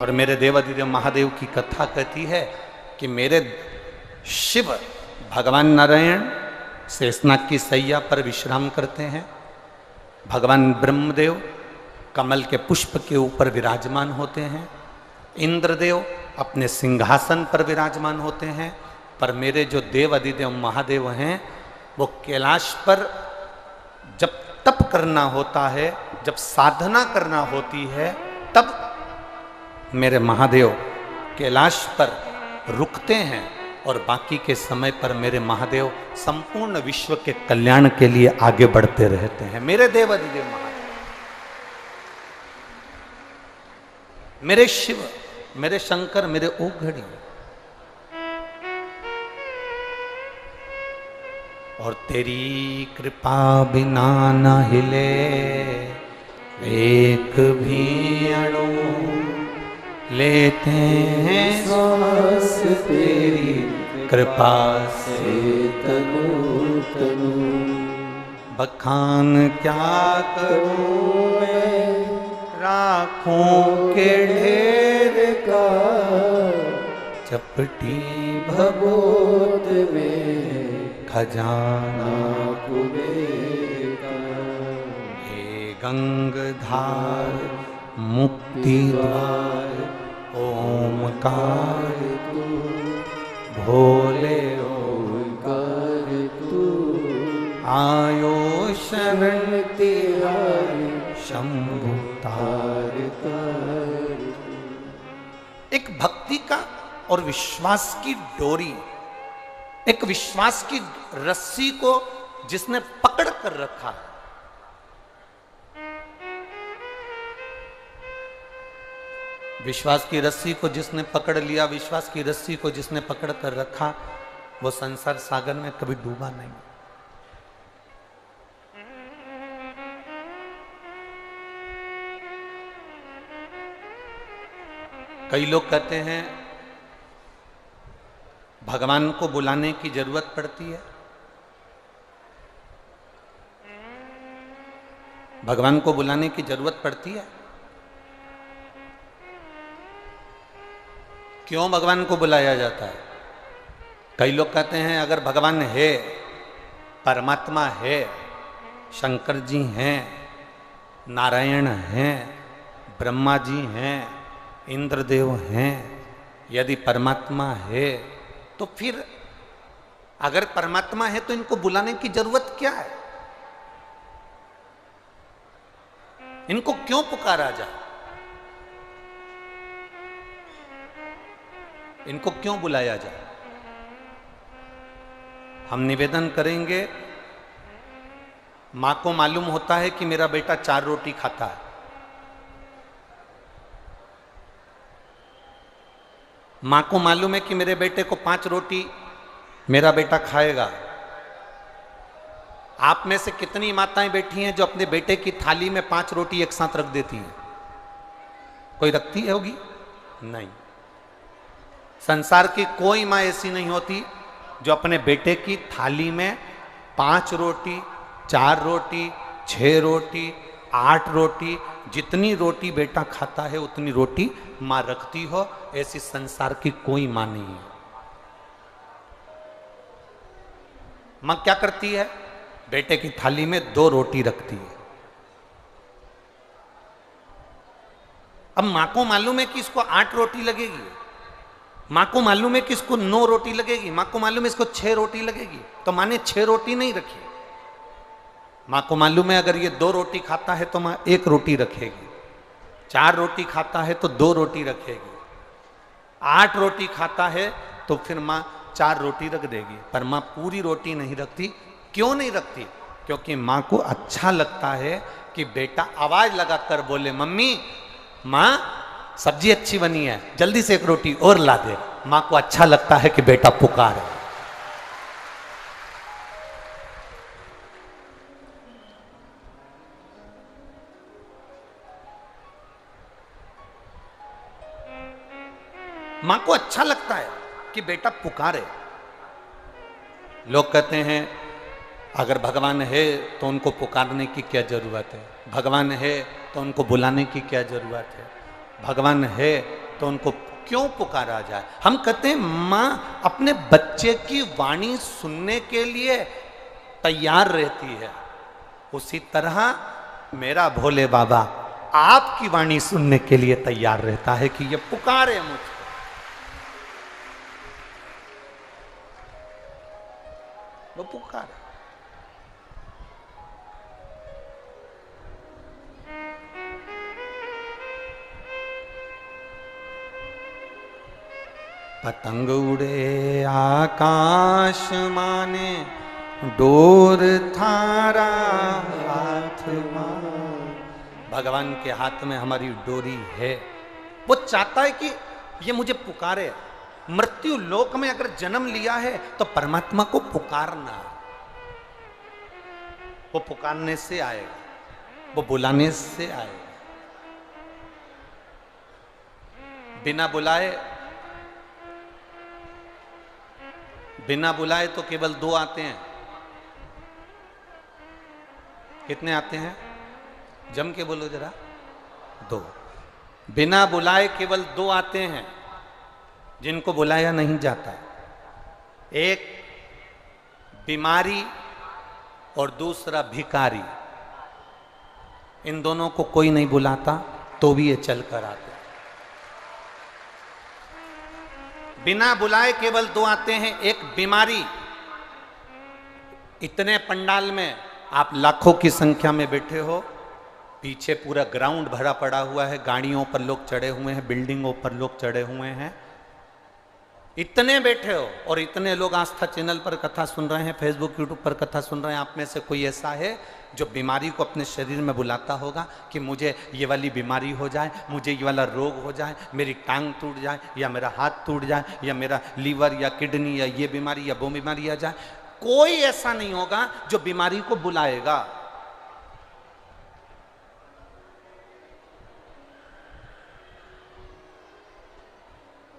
और मेरे देवाधिदेव महादेव की कथा कहती है कि मेरे शिव भगवान नारायण शेषनाग की सैया पर विश्राम करते हैं। भगवान ब्रह्मदेव कमल के पुष्प के ऊपर विराजमान होते हैं। इंद्रदेव अपने सिंहासन पर विराजमान होते हैं। पर मेरे जो देव अधिदेव महादेव हैं वो कैलाश पर जब तप करना होता है, जब साधना करना होती है, तब मेरे महादेव कैलाश पर रुकते हैं और बाकी के समय पर मेरे महादेव संपूर्ण विश्व के कल्याण के लिए आगे बढ़ते रहते हैं। मेरे देव अधिदेव महादेव, मेरे शिव, मेरे शंकर, मेरे ओघड़ी। और तेरी कृपा बिना न हिले एक भी अणु, लेते हैं श्वास तेरी कृपा से तनु तनु। बखान क्या करूं मैं राखों के ढेर का, चपटी भगोत में खजाना कुबेर का। हे गंगधार मुक्ति द्वार ओमकार तू, भोले ओमकार तू। आयो शरण तिहारी शंभु तार तार। एक भक्ति का और विश्वास की डोरी, एक विश्वास की रस्सी को जिसने पकड़ कर रखा है, विश्वास की रस्सी को जिसने पकड़ लिया, विश्वास की रस्सी को जिसने पकड़ कर रखा, वो संसार सागर में कभी डूबा नहीं। कई लोग कहते हैं भगवान को बुलाने की जरूरत पड़ती है। भगवान को बुलाने की जरूरत पड़ती है। क्यों भगवान को बुलाया जाता है? कई लोग कहते हैं अगर भगवान है, परमात्मा है, शंकर जी हैं, नारायण हैं, ब्रह्मा जी हैं, इंद्रदेव हैं, यदि परमात्मा है तो फिर अगर परमात्मा है तो इनको बुलाने की जरूरत क्या है? इनको क्यों पुकारा जाए? इनको क्यों बुलाया जाए? हम निवेदन करेंगे, मां को मालूम होता है कि मेरा बेटा 4 रोटी खाता है। मां को मालूम है कि मेरे बेटे को 5 रोटी मेरा बेटा खाएगा। आप में से कितनी माताएं बैठी हैं जो अपने बेटे की थाली में 5 रोटी एक साथ रख देती हैं? कोई रखती होगी? नहीं। संसार की कोई मां ऐसी नहीं होती जो अपने बेटे की थाली में 5 रोटी, 4 रोटी, 6 रोटी, 8 रोटी, जितनी रोटी बेटा खाता है उतनी रोटी मां रखती हो। ऐसी संसार की कोई मां नहीं है। मां क्या करती है? बेटे की थाली में 2 रोटी रखती है। अब मां को मालूम है कि इसको 8 रोटी लगेगी, मां को मालूम है कि इसको 9 रोटी लगेगी, मां को मालूम है इसको 6 रोटी लगेगी, तो मां ने 6 रोटी नहीं रखी। मां को मालूम है अगर ये 2 रोटी खाता है तो मां 1 रोटी रखेगी, 4 रोटी खाता है तो 2 रोटी रखेगी, 8 रोटी खाता है तो फिर मां 4 रोटी रख देगी। पर मां पूरी रोटी नहीं रखती। क्यों नहीं रखती? क्योंकि मां को अच्छा लगता है कि बेटा आवाज लगाकर बोले, मम्मी, मां सब्जी अच्छी बनी है, जल्दी से 1 रोटी और ला दे। मां को अच्छा लगता है कि बेटा पुकारे। मां को अच्छा लगता है कि बेटा पुकारे। लोग कहते हैं अगर भगवान है तो उनको पुकारने की क्या जरूरत है, भगवान है तो उनको बुलाने की क्या जरूरत है, भगवान है तो उनको क्यों पुकारा जाए? हम कहते हैं मां अपने बच्चे की वाणी सुनने के लिए तैयार रहती है, उसी तरह मेरा भोले बाबा आपकी वाणी सुनने के लिए तैयार रहता है कि ये पुकारे मुझको। वो पुकारे। पतंग उड़े आकाश माने, डोर थारा हाथ मां। भगवान के हाथ में हमारी डोरी है। वो चाहता है कि ये मुझे पुकारे। मृत्यु लोक में अगर जन्म लिया है तो परमात्मा को पुकारना। वो पुकारने से आएगा, वो बुलाने से आएगा। बिना बुलाए तो केवल दो आते हैं। कितने आते हैं? जम के बोलो जरा। दो। बिना बुलाए केवल दो आते हैं जिनको बुलाया नहीं जाता। एक बीमारी और दूसरा भिखारी। इन दोनों को कोई नहीं बुलाता तो भी ये चल कर आते। बिना बुलाए केवल दो आते हैं। एक बीमारी। इतने पंडाल में आप लाखों की संख्या में बैठे हो, पीछे पूरा ग्राउंड भरा पड़ा हुआ है, गाड़ियों पर लोग चढ़े हुए हैं, बिल्डिंगों पर लोग चढ़े हुए हैं, इतने बैठे हो और इतने लोग आस्था चैनल पर कथा सुन रहे हैं, फेसबुक यूट्यूब पर कथा सुन रहे हैं। आप में से कोई ऐसा है जो बीमारी को अपने शरीर में बुलाता होगा कि मुझे ये वाली बीमारी हो जाए, मुझे ये वाला रोग हो जाए, मेरी टांग टूट जाए या मेरा हाथ टूट जाए या मेरा लीवर या किडनी या ये बीमारी या वो बीमारी आ जाए? कोई ऐसा नहीं होगा जो बीमारी को बुलाएगा।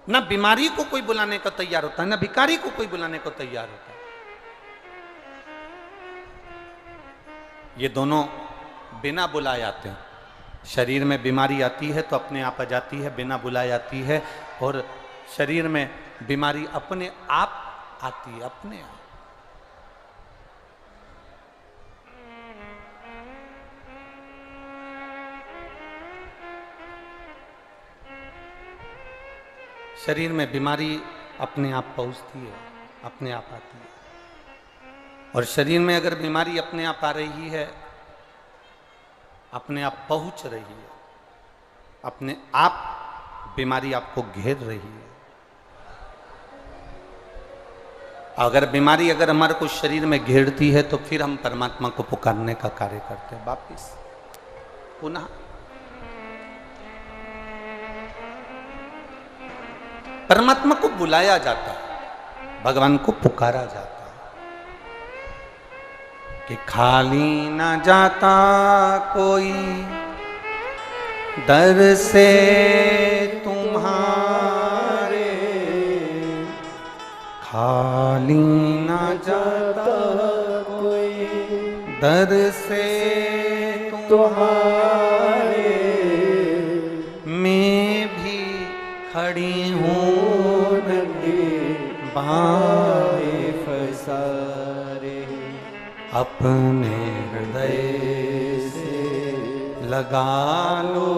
ना बीमारी को कोई बुलाने को तैयार होता है, ना भिखारी को कोई बुलाने को तैयार होता है। ये दोनों बिना बुलाए आते हैं। शरीर में बीमारी आती है तो अपने आप आ जाती है, बिना बुलाए आती है, और शरीर में बीमारी अपने आप आती है, अपने आप। शरीर में बीमारी अपने आप पहुंचती है, अपने आप आती है। और शरीर में अगर बीमारी अपने आप आ रही है, अपने आप पहुंच रही है, अपने आप बीमारी आपको घेर रही है। अगर बीमारी अगर हमारे को शरीर में घेरती है तो फिर हम परमात्मा को पुकारने का कार्य करते हैं वापिस पुनः। परमात्मा को बुलाया जाता है, भगवान को पुकारा जाता है कि खाली ना जाता कोई दर से तुम्हारे, खाली ना जाता कोई दर से तुम्हारे, मैं भी खड़ी हूँ बाए फसारे, अपने हृदय से लगा लो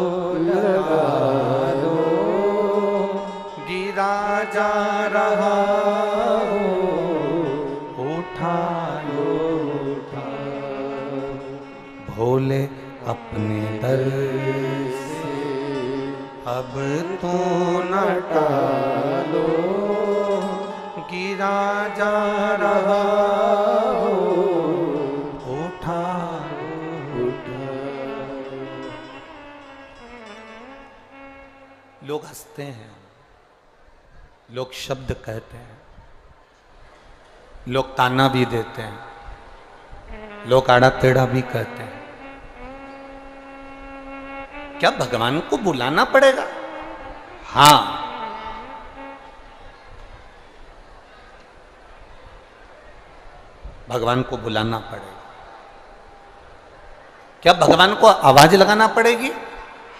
गिरा जा रहा हो, उठा लो भोले अपने दर से अब तो न टालो, गिरा जा रहा हो, उठा। लोग हंसते हैं, लोग शब्द कहते हैं, लोग ताना भी देते हैं, लोग आड़ा टेढ़ा भी कहते हैं। क्या भगवान को बुलाना पड़ेगा? हाँ, भगवान को बुलाना पड़ेगा। क्या भगवान को आवाज लगाना पड़ेगी?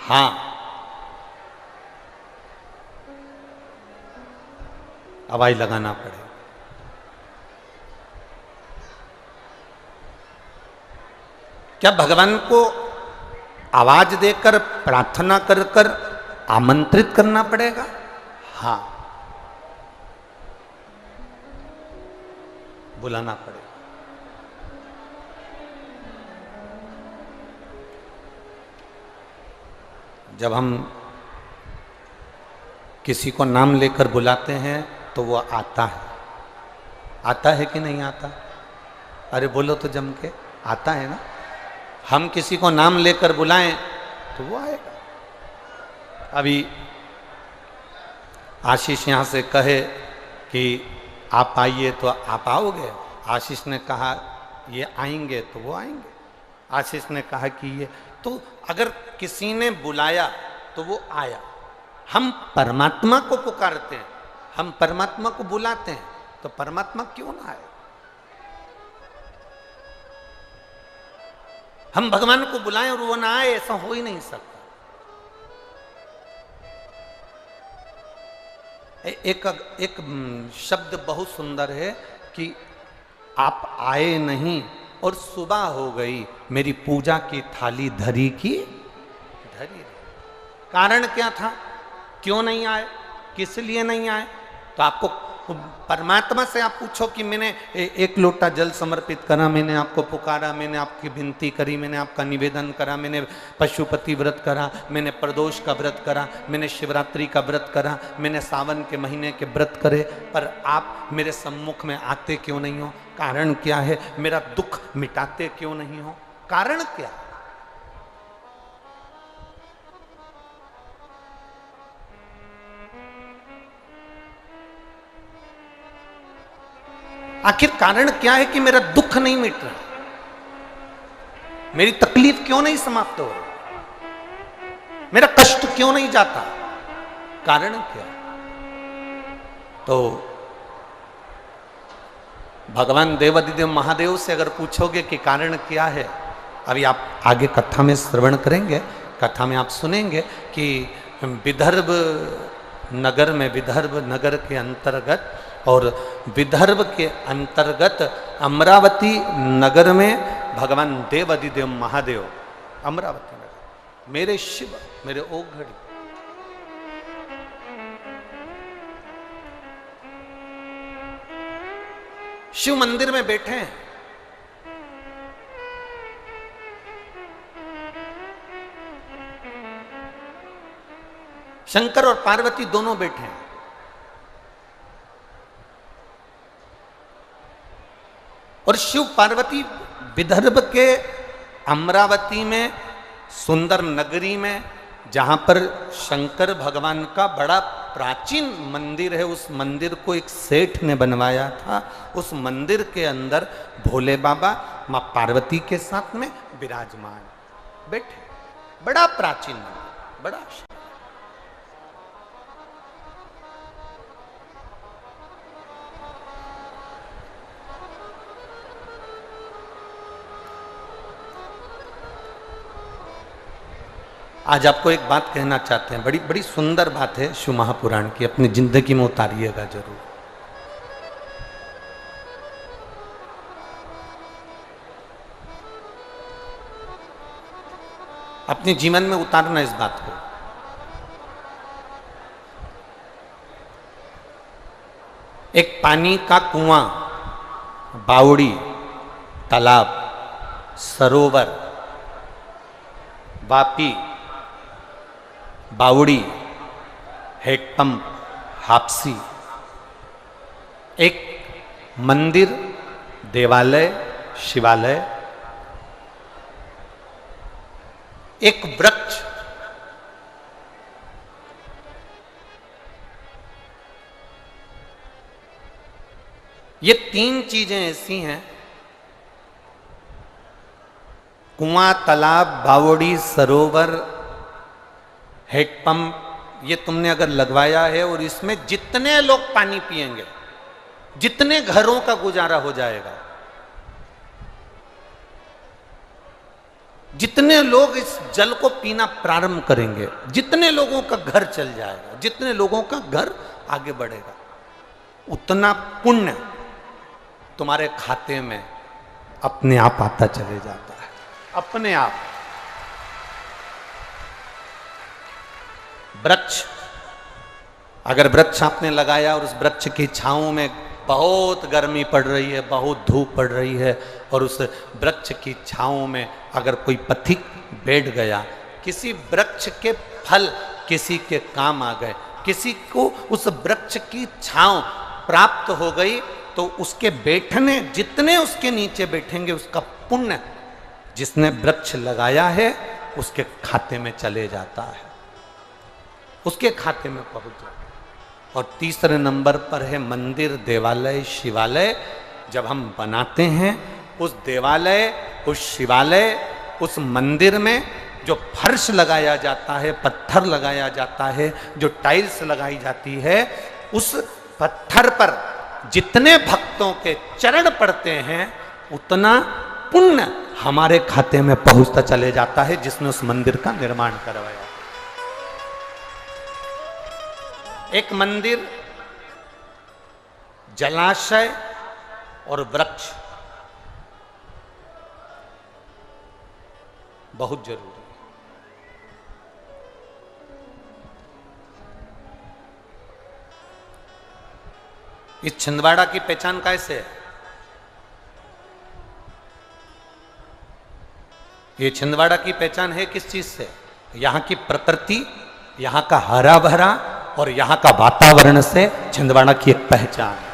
हाँ, आवाज लगाना पड़ेगा। क्या भगवान को आवाज देकर प्रार्थना कर कर आमंत्रित करना पड़ेगा? हाँ, बुलाना पड़ेगा। जब हम किसी को नाम लेकर बुलाते हैं तो वो आता है। आता है कि नहीं आता? अरे बोलो तो जम के, आता है ना? हम किसी को नाम लेकर बुलाएं तो वो आएगा। अभी आशीष यहाँ से कहे कि आप आइए तो आप आओगे। आशीष ने कहा ये आएंगे तो वो आएंगे। आशीष ने कहा कि ये, तो अगर किसी ने बुलाया तो वो आया। हम परमात्मा को पुकारते हैं, हम परमात्मा को बुलाते हैं, तो परमात्मा क्यों ना आए? हम भगवान को बुलाएं और वो ना आए, ऐसा हो ही नहीं सकता। एक शब्द बहुत सुंदर है कि आप आए नहीं और सुबह हो गई, मेरी पूजा की थाली धरी की धरी। कारण क्या था? क्यों नहीं आए? किस लिए नहीं आए? तो आपको परमात्मा से आप पूछो कि मैंने एक लोटा जल समर्पित करा, मैंने आपको पुकारा, मैंने आपकी विनती करी, मैंने आपका निवेदन करा, मैंने पशुपति व्रत करा, मैंने प्रदोष का व्रत करा, मैंने शिवरात्रि का व्रत करा, मैंने सावन के महीने के व्रत करे, पर आप मेरे सम्मुख में आते क्यों नहीं हो? कारण क्या है? मेरा दुख मिटाते क्यों नहीं हो? कारण क्या? आखिर कारण क्या है कि मेरा दुख नहीं मिट रहा, मेरी तकलीफ क्यों नहीं समाप्त हो रही, मेरा कष्ट क्यों नहीं जाता? कारण क्या? तो भगवान देवादिदेव महादेव से अगर पूछोगे कि कारण क्या है, अभी आप आगे कथा में श्रवण करेंगे, कथा में आप सुनेंगे कि विदर्भ नगर में, विदर्भ नगर के अंतर्गत और विदर्भ के अंतर्गत अमरावती नगर में भगवान देवादिदेव महादेव, अमरावती नगर, मेरे शिव, मेरे ओघड़ी, शिव मंदिर में बैठे हैं। शंकर और पार्वती दोनों बैठे हैं। और शिव पार्वती विदर्भ के अमरावती में सुंदर नगरी में, जहां पर शंकर भगवान का बड़ा प्राचीन मंदिर है, उस मंदिर को एक सेठ ने बनवाया था। उस मंदिर के अंदर भोले बाबा मां पार्वती के साथ में विराजमान बैठे। बड़ा प्राचीन मंदिर, बड़ा। आज आपको एक बात कहना चाहते हैं, बड़ी बड़ी सुंदर बात है शिव महापुराण की, अपनी जिंदगी में उतारिएगा जरूर। अपने जीवन में उतारना इस बात को। एक पानी का कुआं, बावड़ी, तालाब, सरोवर, वापी, बावड़ी, हेडपंप, हापसी, एक मंदिर, देवालय, शिवालय, एक वृक्ष, ये तीन चीजें ऐसी हैं, कुआं, तालाब, बावड़ी, सरोवर, हेडपंप, ये तुमने अगर लगवाया है और इसमें जितने लोग पानी पिएंगे, जितने घरों का गुजारा हो जाएगा, जितने लोग इस जल को पीना प्रारंभ करेंगे, जितने लोगों का घर चल जाएगा, जितने लोगों का घर आगे बढ़ेगा। उतना पुण्य तुम्हारे खाते में अपने आप आता चले जाता है, अपने आप। वृक्ष, अगर वृक्ष आपने लगाया और उस वृक्ष की छांव में बहुत गर्मी पड़ रही है, बहुत धूप पड़ रही है, और उस वृक्ष की छांव में अगर कोई पथिक बैठ गया, किसी वृक्ष के फल किसी के काम आ गए, किसी को उस वृक्ष की छांव प्राप्त हो गई, तो उसके बैठने, जितने उसके नीचे बैठेंगे उसका पुण्य जिसने वृक्ष लगाया है उसके खाते में चले जाता है, उसके खाते में पहुंच जाता है। और तीसरे नंबर पर है मंदिर, देवालय, शिवालय। जब हम बनाते हैं उस देवालय, उस शिवालय, उस मंदिर में जो फर्श लगाया जाता है, पत्थर लगाया जाता है, जो टाइल्स लगाई जाती है, उस पत्थर पर जितने भक्तों के चरण पड़ते हैं उतना पुण्य हमारे खाते में पहुंचता चले जाता है जिसने उस मंदिर का निर्माण करवाया। एक मंदिर, जलाशय और वृक्ष बहुत जरूरी है। इस छिंदवाड़ा की पहचान कैसे है? ये छिंदवाड़ा की पहचान है किस चीज से? यहां की प्रकृति, यहां का हरा भरा और यहां का वातावरण से छिंदवाड़ा की एक पहचान है।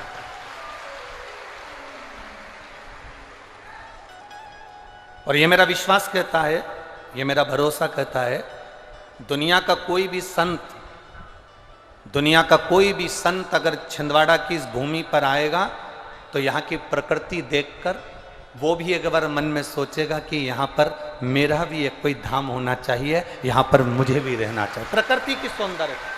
और ये मेरा विश्वास कहता है, ये मेरा भरोसा कहता है, दुनिया का कोई भी संत, दुनिया का कोई भी संत अगर छिंदवाड़ा की इस भूमि पर आएगा तो यहाँ की प्रकृति देखकर वो भी एक बार मन में सोचेगा कि यहाँ पर मेरा भी एक कोई धाम होना चाहिए, यहाँ पर मुझे भी रहना चाहिए। प्रकृति की सौंदर्यता,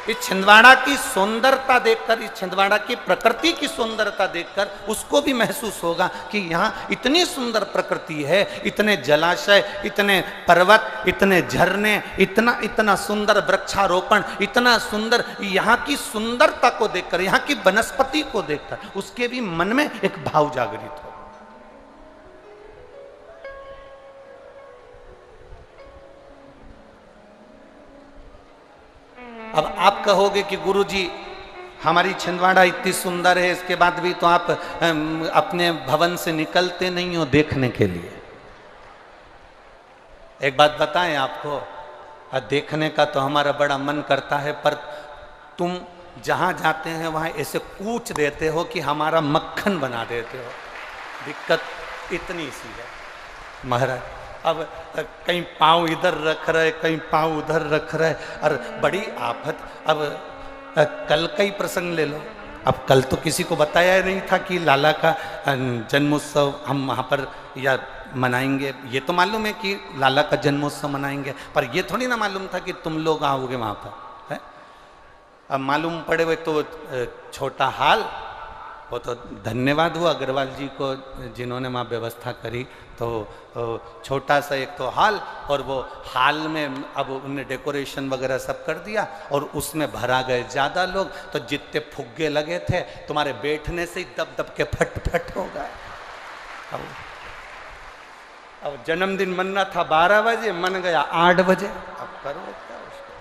इस छिंदवाड़ा की सुंदरता देखकर, इस छिंदवाड़ा की प्रकृति की सुंदरता देखकर उसको भी महसूस होगा कि यहाँ इतनी सुंदर प्रकृति है, इतने जलाशय, इतने पर्वत, इतने झरने, इतना इतना सुंदर वृक्षारोपण, इतना सुंदर, यहाँ की सुंदरता को देखकर, यहाँ की वनस्पति को देखकर उसके भी मन में एक भाव जागृत हो। अब आप कहोगे कि गुरुजी हमारी छिंदवाड़ा इतनी सुंदर है, इसके बाद भी तो आप अपने भवन से निकलते नहीं हो देखने के लिए। एक बात बताएं आपको, देखने का तो हमारा बड़ा मन करता है, पर तुम जहां जाते हैं वहां ऐसे कूच देते हो कि हमारा मक्खन बना देते हो। दिक्कत इतनी सी है महाराज। अब कहीं पाँव इधर रख रहे, कहीं पाँव उधर रख रहे, और बड़ी आफत। अब कल का ही प्रसंग ले लो। अब कल तो किसी को बताया नहीं था कि लाला का जन्मोत्सव हम वहाँ पर या मनाएंगे। ये तो मालूम है कि लाला का जन्मोत्सव मनाएंगे, पर ये थोड़ी ना मालूम था कि तुम लोग आओगे वहाँ पर, है? अब मालूम पड़े हुए तो छोटा हाल, वो तो धन्यवाद हुआ अग्रवाल जी को जिन्होंने वहाँ व्यवस्था करी। तो छोटा सा एक तो हाल, और वो हाल में अब उन्हें डेकोरेशन वगैरह सब कर दिया और उसमें भरा गए ज़्यादा लोग, तो जितने फुग्गे लगे थे तुम्हारे बैठने से ही दब दब के फट फट हो गए। अब जन्मदिन मनना था 12 बजे, मन गया 8 बजे। अब करो क्या उसको।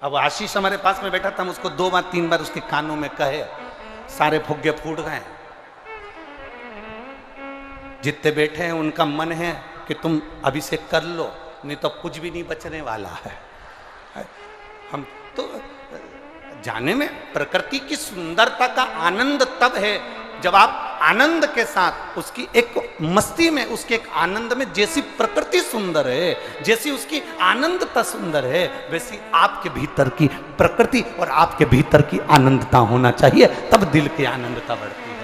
अब आशीष हमारे पास में बैठा था, हम उसको 2 बार 3 बार उसके कानों में कहे, सारे फुग्गे फूट गए। जितने बैठे हैं उनका मन है कि तुम अभी से कर लो, नहीं तो कुछ भी नहीं बचने वाला है। हम तो जाने में प्रकृति की सुंदरता का आनंद तब है जब आप आनंद के साथ उसकी एक मस्ती में, उसके एक आनंद में, जैसी प्रकृति सुंदर है, जैसी उसकी आनंदता सुंदर है, वैसी आपके भीतर की प्रकृति और आपके भीतर की आनंदता होना चाहिए, तब दिल की आनंदता बढ़ती है,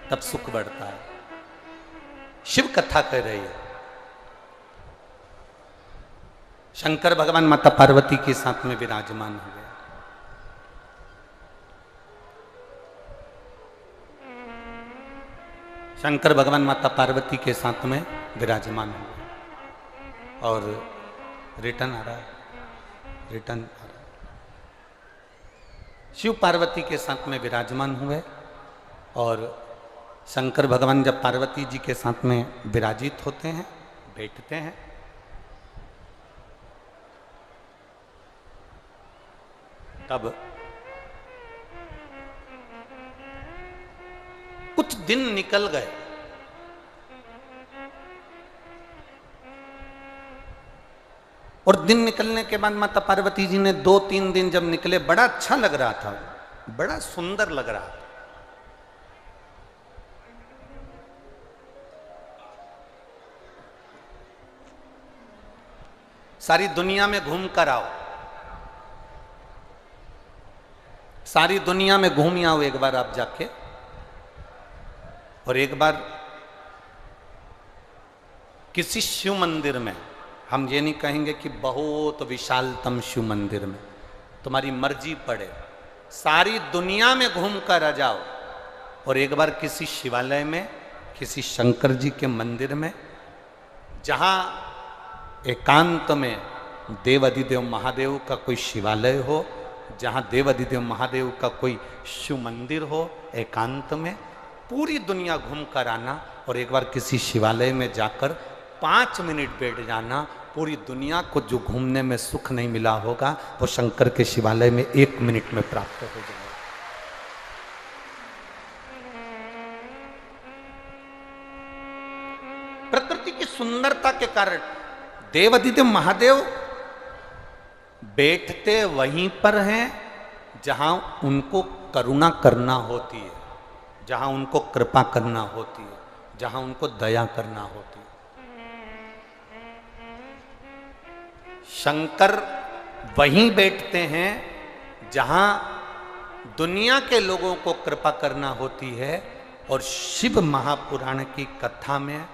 तब सुख बढ़ता है। शिव कथा कह रही है, शंकर भगवान माता पार्वती के साथ में विराजमान हुए। शंकर भगवान माता पार्वती के साथ में विराजमान हुए। और रिटर्न आ रहा है, रिटर्न आ रहा है। शिव पार्वती के साथ में विराजमान हुए और शंकर भगवान जब पार्वती जी के साथ में विराजित होते हैं, बैठते हैं, तब कुछ दिन निकल गए। और दिन निकलने के बाद माता पार्वती जी ने 2-3 दिन जब निकले, बड़ा अच्छा लग रहा था, बड़ा सुंदर लग रहा था। सारी दुनिया में घूम कर आओ, सारी दुनिया में घूम आओ एक बार आप जाके, और एक बार किसी शिव मंदिर में, हम ये नहीं कहेंगे कि बहुत विशालतम शिव मंदिर में, तुम्हारी मर्जी पड़े, सारी दुनिया में घूम कर आ जाओ और एक बार किसी शिवालय में, किसी शंकर जी के मंदिर में, जहां एकांत में देव अधिदेव महादेव का कोई शिवालय हो, जहां देव अधिदेव महादेव का कोई शिव मंदिर हो, एकांत में पूरी दुनिया घूम कर आना और एक बार किसी शिवालय में जाकर 5 मिनट बैठ जाना। पूरी दुनिया को जो घूमने में सुख नहीं मिला होगा वो शंकर के शिवालय में 1 मिनट में प्राप्त हो जाएगा। प्रकृति की सुंदरता के कारण देवाधिदेव महादेव बैठते वहीं पर हैं जहां उनको करुणा करना होती है, जहां उनको कृपा करना होती है, जहां उनको दया करना होती है। शंकर वहीं बैठते हैं जहां दुनिया के लोगों को कृपा करना होती है, और शिव महापुराण की कथा में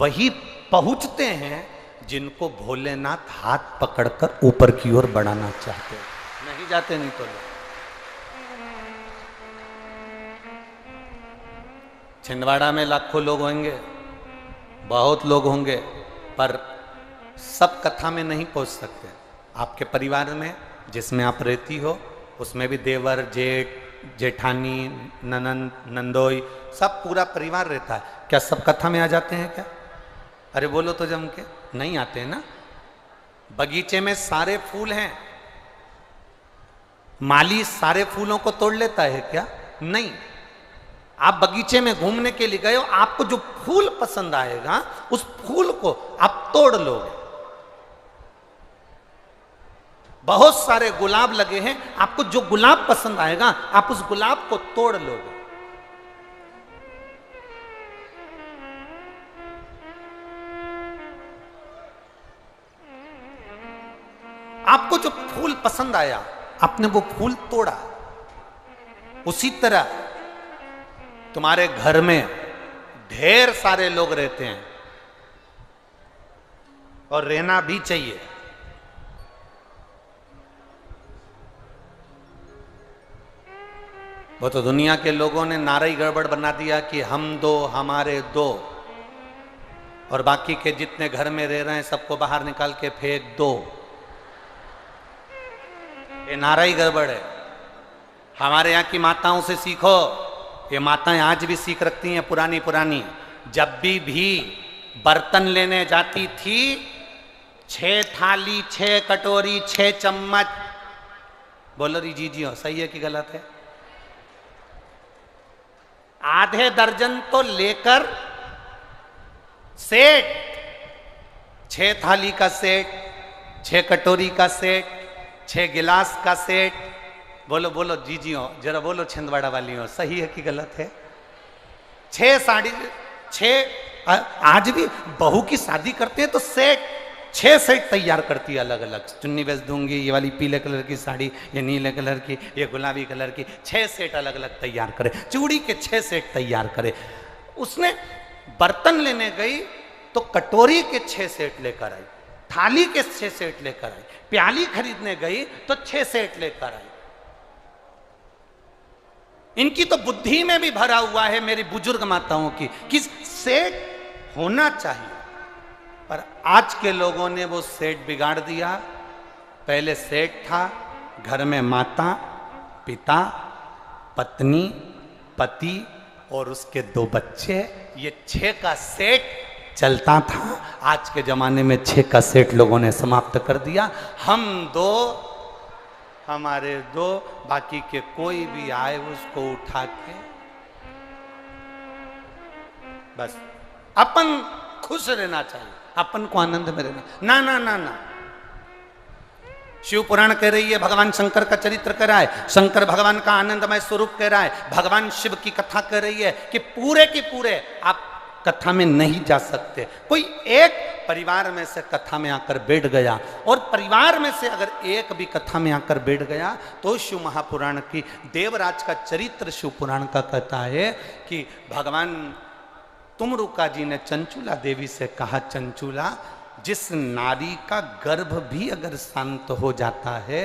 वही पहुंचते हैं जिनको भोलेनाथ हाथ पकड़कर ऊपर की ओर बढ़ाना चाहते हैं। नहीं जाते नहीं तो लोग। छिंदवाड़ा में लाखों लोग होंगे, बहुत लोग होंगे, पर सब कथा में नहीं पहुंच सकते। आपके परिवार में जिसमें आप रहती हो उसमें भी देवर, जेठ, जेठानी, ननंद, नंदोई, सब पूरा परिवार रहता है। क्या सब कथा में आ जाते हैं क्या? अरे बोलो तो जम के, नहीं आते हैं ना। बगीचे में सारे फूल हैं, माली सारे फूलों को तोड़ लेता है क्या? नहीं। आप बगीचे में घूमने के लिए गए हो, आपको जो फूल पसंद आएगा उस फूल को आप तोड़ लोगे। बहुत सारे गुलाब लगे हैं, आपको जो गुलाब पसंद आएगा आप उस गुलाब को तोड़ लोगे। आपको जो फूल पसंद आया आपने वो फूल तोड़ा। उसी तरह तुम्हारे घर में ढेर सारे लोग रहते हैं और रहना भी चाहिए। वो तो दुनिया के लोगों ने नारा ही गड़बड़ बना दिया कि हम दो हमारे दो, और बाकी के जितने घर में रह रहे हैं सबको बाहर निकाल के फेंक दो। ये नारा ही गड़बड़ है। हमारे यहाँ की माताओं से सीखो, ये माताएं आज भी सीख रखती हैं पुरानी पुरानी। जब भी बर्तन लेने जाती थी, 6 थाली, 6 कटोरी, 6 चम्मच। बोलो री जी हो, सही है कि गलत है? आधे दर्जन तो लेकर सेट, 6 थाली का सेट, 6 कटोरी का सेट, 6 गिलास का सेट। बोलो बोलो जी हो, जरा बोलो छिंदवाड़ा वाली हो, सही है कि गलत है? 6 साड़ी, 6 आज भी बहू की शादी करते हैं तो सेट, 6 सेट तैयार करती है अलग अलग। चुन्नी बेच दूंगी, ये वाली पीले कलर की साड़ी, ये नीले कलर की, ये गुलाबी कलर की, 6 सेट अलग अलग तैयार करे। चूड़ी के 6 सेट तैयार करे। उसने बर्तन लेने गई तो कटोरी के 6 सेट लेकर आई, थाली के 6 सेट लेकर आई, प्याली खरीदने गई तो 6 सेट लेकर आई। इनकी तो बुद्धि में भी भरा हुआ है, मेरी बुजुर्ग माताओं की, कि सेट होना चाहिए। पर आज के लोगों ने वो सेट बिगाड़ दिया। पहले सेट था, घर में माता, पिता, पत्नी, पति और उसके 2 बच्चे, ये 6 का सेट चलता था। आज के जमाने में 6 का सेट लोगों ने समाप्त कर दिया। हम 2, हमारे 2, बाकी के कोई भी आए उसको उठा के बस अपन खुश रहना चाहिए, अपन को आनंद में रहना। ना ना ना ना, शिव पुराण कह रही है, भगवान शंकर का चरित्र कह रहा है, शंकर भगवान का आनंदमय स्वरूप कह रहा है, भगवान शिव की कथा कह रही है कि पूरे की पूरे आप कथा में नहीं जा सकते। कोई एक परिवार में से कथा में आकर बैठ गया, और परिवार में से अगर एक भी कथा में आकर बैठ गया तो शिव महापुराण की, देवराज का चरित्र शिव पुराण का कहता है कि भगवान तुमरुका जी ने चंचूला देवी से कहा, चंचूला, जिस नारी का गर्भ भी अगर शांत हो जाता है,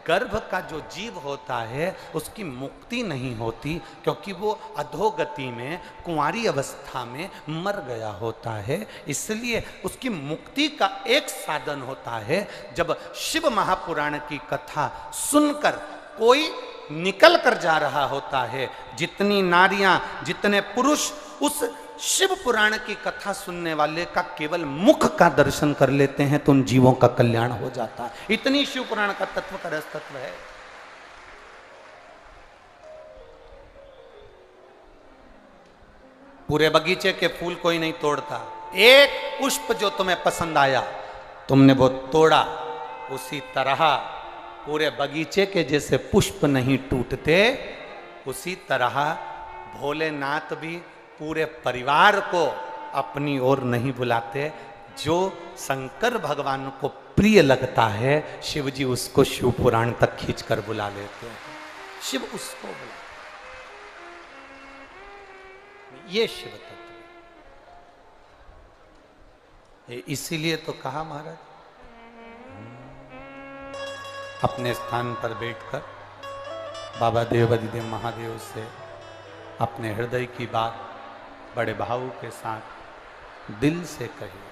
गर्भ का जो जीव होता है उसकी मुक्ति नहीं होती, क्योंकि वो अधोगति में कुंवारी अवस्था में मर गया होता है। इसलिए उसकी मुक्ति का एक साधन होता है, जब शिव महापुराण की कथा सुनकर कोई निकल कर जा रहा होता है। जितनी नारियां, जितने पुरुष उस शिव पुराण की कथा सुनने वाले का केवल मुख का दर्शन कर लेते हैं तो उन जीवों का कल्याण हो जाता है। इतनी शिव पुराण का तत्व का रस तत्व है। पूरे बगीचे के फूल कोई नहीं तोड़ता, एक पुष्प जो तुम्हें पसंद आया तुमने वो तोड़ा, उसी तरह पूरे बगीचे के जैसे पुष्प नहीं टूटते, उसी तरह भोलेनाथ भी पूरे परिवार को अपनी ओर नहीं बुलाते। जो शंकर भगवान को प्रिय लगता है, शिव जी उसको शिव पुराण तक खींचकर बुला लेते हैं। शिव उसको बुला, ये शिव तत्व। इसीलिए तो कहा महाराज, अपने स्थान पर बैठकर बाबा देवबदिदेव महादेव से अपने हृदय की बात बड़े भाव के साथ दिल से कहिए।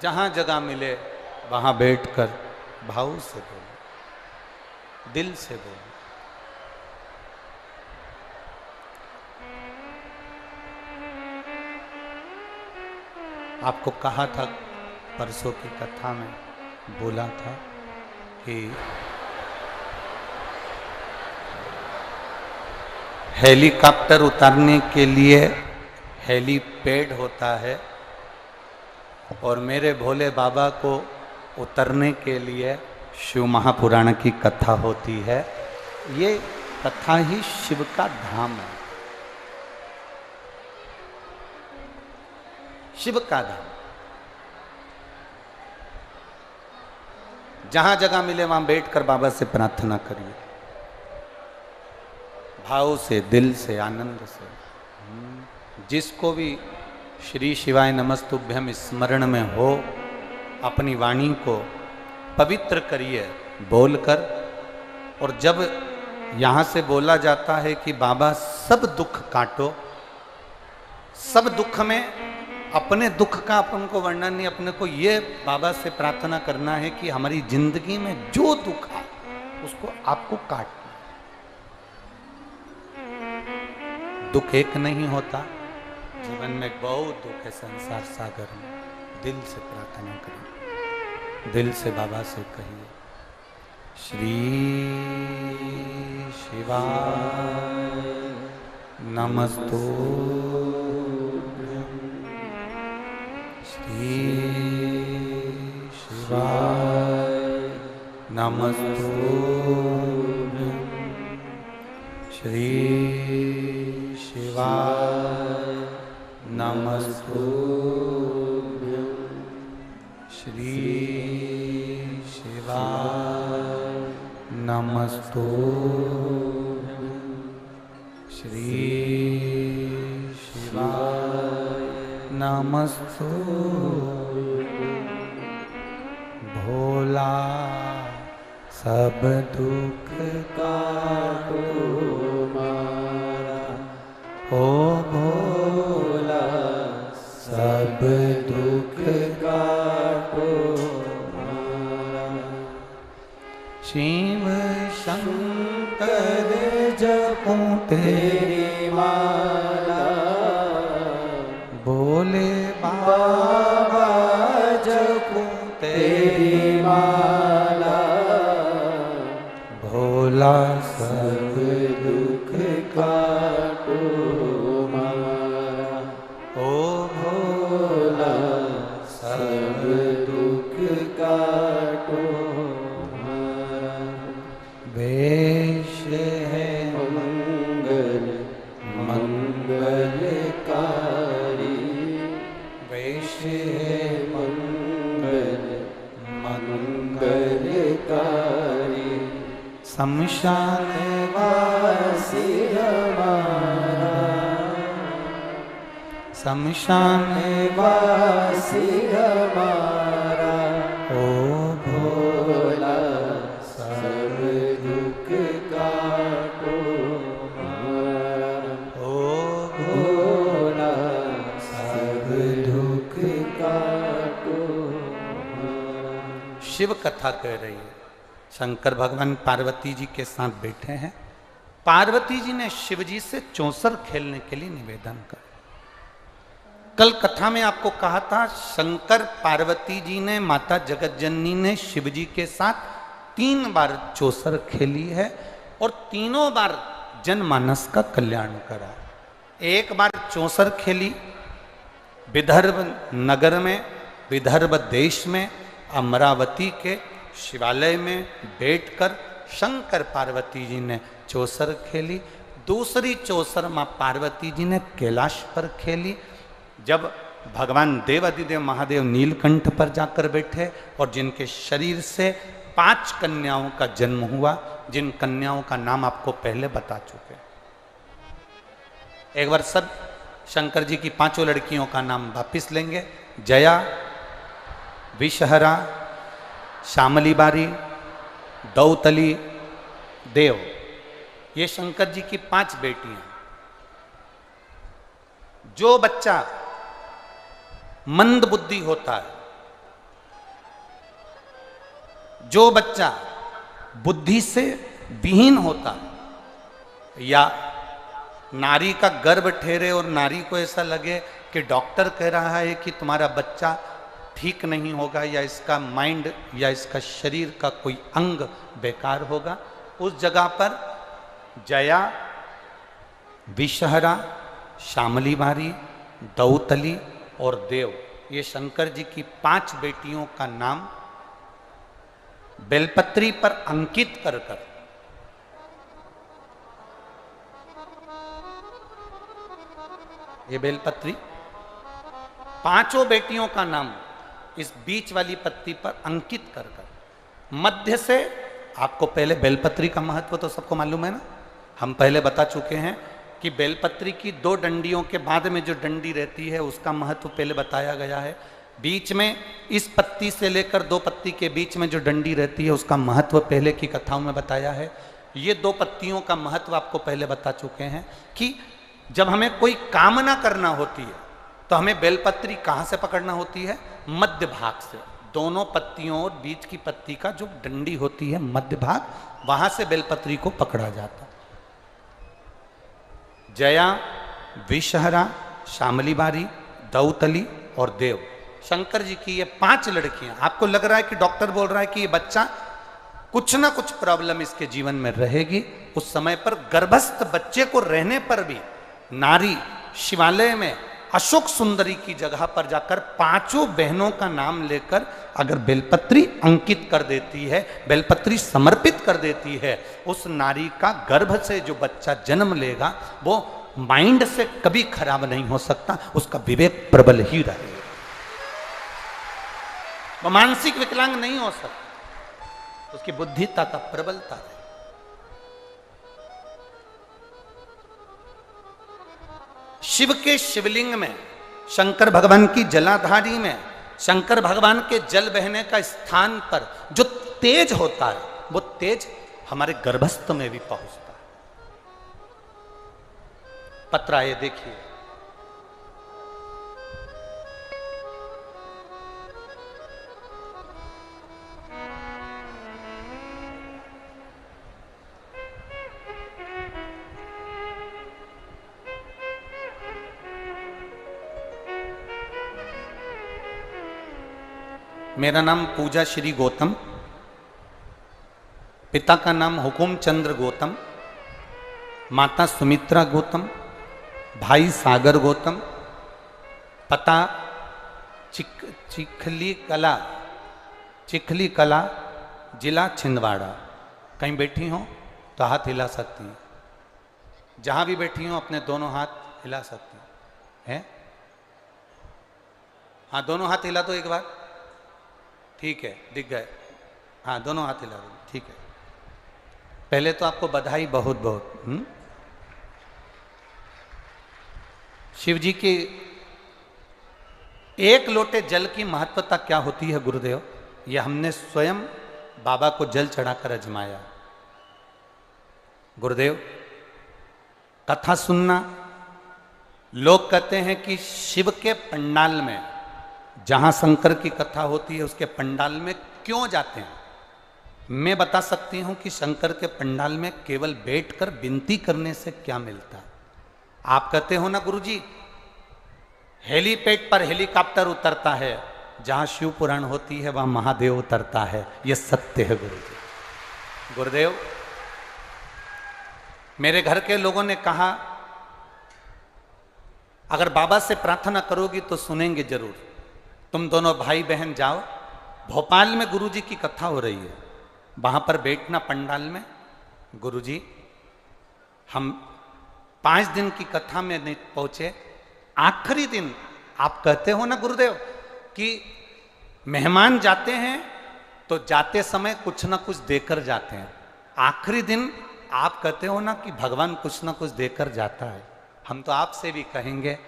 जहां जगह मिले वहां बैठकर भाव से बोलो, दिल से बोलो। आपको कहा था, परसों की कथा में बोला था कि हेलीकॉप्टर उतारने के लिए हेलीपैड होता है, और मेरे भोले बाबा को उतरने के लिए शिव महापुराण की कथा होती है। ये कथा ही शिव का धाम है, शिव का धाम। जहां जगह मिले वहां बैठकर बाबा से प्रार्थना करिए, भाव से, दिल से, आनंद से। जिसको भी श्री शिवाय नमस्तुभ्यम स्मरण में हो, अपनी वाणी को पवित्र करिए बोलकर। और जब यहाँ से बोला जाता है कि बाबा सब दुख काटो, सब दुख में अपने दुख का अपन को वर्णन नहीं, अपने को ये बाबा से प्रार्थना करना है कि हमारी जिंदगी में जो दुख है उसको आपको काटना। दुख एक नहीं होता, जीवन में बहुत दुख है संसार सागर में। दिल से प्रार्थना करिए, दिल से बाबा से कहिए, श्री शिवाय नमस्तुभ्यं, श्री शिवाय नमस्तुभ्यं, श्री शिवाय नमस्तुभ्यं, श्री शिवाय नमस्तुभ्यं, श्री शिवाय नमस्तुभ्यं। भोला सब दुख काटो मारा, ओ भोला सब भोला सब दुख काटो मारा। ओ भोला सब दुख काटो मारा। वेश है मंगल मंगलकारी। वेश है मंगल मंगलकारी। शमशान वासी हमारा। शमशान वासी हमारा। ओ भोला सब दुख काटो हमारा। ओ भोला सब दुख काटो हमारा। शिव कथा कह रही है। शंकर भगवान पार्वती जी के साथ बैठे हैं। पार्वती जी ने शिव जी से चौसर खेलने के लिए निवेदन कर। कल कथा में आपको कहा था शंकर पार्वती जी ने, माता जगतजननी ने शिव जी के साथ 3 बार चौसर खेली है और तीनों बार जनमानस का कल्याण करा। एक बार चौसर खेली विदर्भ नगर में, विदर्भ देश में, अमरावती के शिवालय में बैठकर शंकर पार्वती जी ने चौसर खेली। दूसरी चौसर माँ पार्वती जी ने कैलाश पर खेली, जब भगवान देवादिदेव महादेव नीलकंठ पर जाकर बैठे और जिनके शरीर से 5 कन्याओं का जन्म हुआ, जिन कन्याओं का नाम आपको पहले बता चुके। एक बार सब शंकर जी की 5 लड़कियों का नाम वापिस लेंगे। जया, विषहरा, श्यामली बारी, दौतली, देव। ये शंकर जी की 5 बेटियां। जो बच्चा मंद बुद्धि होता है, जो बच्चा बुद्धि से विहीन होता है, या नारी का गर्भ ठहरे और नारी को ऐसा लगे कि डॉक्टर कह रहा है कि तुम्हारा बच्चा ठीक नहीं होगा, या इसका माइंड या इसका शरीर का कोई अंग बेकार होगा, उस जगह पर जया, विषहरा, श्यामली बारी, दौतली और देव, ये शंकर जी की 5 बेटियों का नाम बेलपत्री पर अंकित कर कर ये बेलपत्री 5 बेटियों का नाम इस बीच वाली पत्ती पर अंकित कर कर, मध्य से, आपको पहले बेलपत्री का महत्व तो सबको मालूम है ना, हम पहले बता चुके हैं कि बेलपत्री की 2 डंडियों के बाद में जो डंडी रहती है उसका महत्व पहले बताया गया है। बीच में इस पत्ती से लेकर 2 पत्ती के बीच में जो डंडी रहती है उसका महत्व पहले की कथाओं में बताया है। ये 2 पत्तियों का महत्व आपको पहले बता चुके हैं कि जब हमें कोई कामना करना होती है तो हमें बेलपत्री कहाँ से पकड़ना होती है? मध्य भाग से। दोनों पत्तियों और बीच की पत्ती का जो डंडी होती है मध्य भाग, वहां से बेलपत्री को पकड़ा जाता। जया, विषहरा, श्यामली बारी, दौतली और देव, शंकर जी की ये 5 लड़कियां। आपको लग रहा है कि डॉक्टर बोल रहा है कि ये बच्चा कुछ ना कुछ प्रॉब्लम इसके जीवन में रहेगी, उस समय पर गर्भस्थ बच्चे को रहने पर भी नारी शिवालय में अशोक सुंदरी की जगह पर जाकर 5 बहनों का नाम लेकर अगर बेलपत्री अंकित कर देती है, बेलपत्री समर्पित कर देती है, उस नारी का गर्भ से जो बच्चा जन्म लेगा वो माइंड से कभी खराब नहीं हो सकता, उसका विवेक प्रबल ही रहेगा, वो मानसिक विकलांग नहीं हो सकता, उसकी बुद्धिता का प्रबलता है। शिव के शिवलिंग में, शंकर भगवान की जलाधारी में, शंकर भगवान के जल बहने का स्थान पर जो तेज होता है वो तेज हमारे गर्भस्थ में भी पहुंचता है। पत्रा ये देखिए, मेरा नाम पूजा श्री गौतम, पिता का नाम हुकुम चंद्र गौतम, माता सुमित्रा गौतम, भाई सागर गौतम, पता चिखली कला जिला छिंदवाड़ा। कहीं बैठी हो तो हाथ हिला सकती हैं, जहां भी बैठी हो अपने दोनों हाथ हिला सकती हैं। हाँ, दोनों हाथ हिला दो एक बार। ठीक है, दिख गए। हाँ, दोनों हाथ हिला दो। ठीक है, पहले तो आपको बधाई बहुत बहुत। शिव जी की एक लोटे जल की महत्वता क्या होती है गुरुदेव, ये हमने स्वयं बाबा को जल चढ़ाकर अजमाया। गुरुदेव, कथा सुनना, लोग कहते हैं कि शिव के पंडाल में, जहां शंकर की कथा होती है उसके पंडाल में क्यों जाते हैं। मैं बता सकती हूं कि शंकर के पंडाल में केवल बैठकर विनती करने से क्या मिलता है। आप कहते हो ना गुरुजी, हेलीपैड पर हेलीकॉप्टर उतरता है, जहां शिव पुराण होती है वहां महादेव उतरता है। यह सत्य है गुरुजी। गुरुदेव, मेरे घर के लोगों ने कहा अगर बाबा से प्रार्थना करोगी तो सुनेंगे जरूर। तुम दोनों भाई बहन जाओ, भोपाल में गुरुजी की कथा हो रही है, वहां पर बैठना पंडाल में। गुरुजी, हम 5 दिन की कथा में नहीं पहुंचे, आखिरी दिन आप कहते हो ना गुरुदेव कि मेहमान जाते हैं तो जाते समय कुछ ना कुछ देकर जाते हैं। आखिरी दिन आप कहते हो ना कि भगवान कुछ ना कुछ देकर जाता है। हम तो आपसे भी कहेंगे,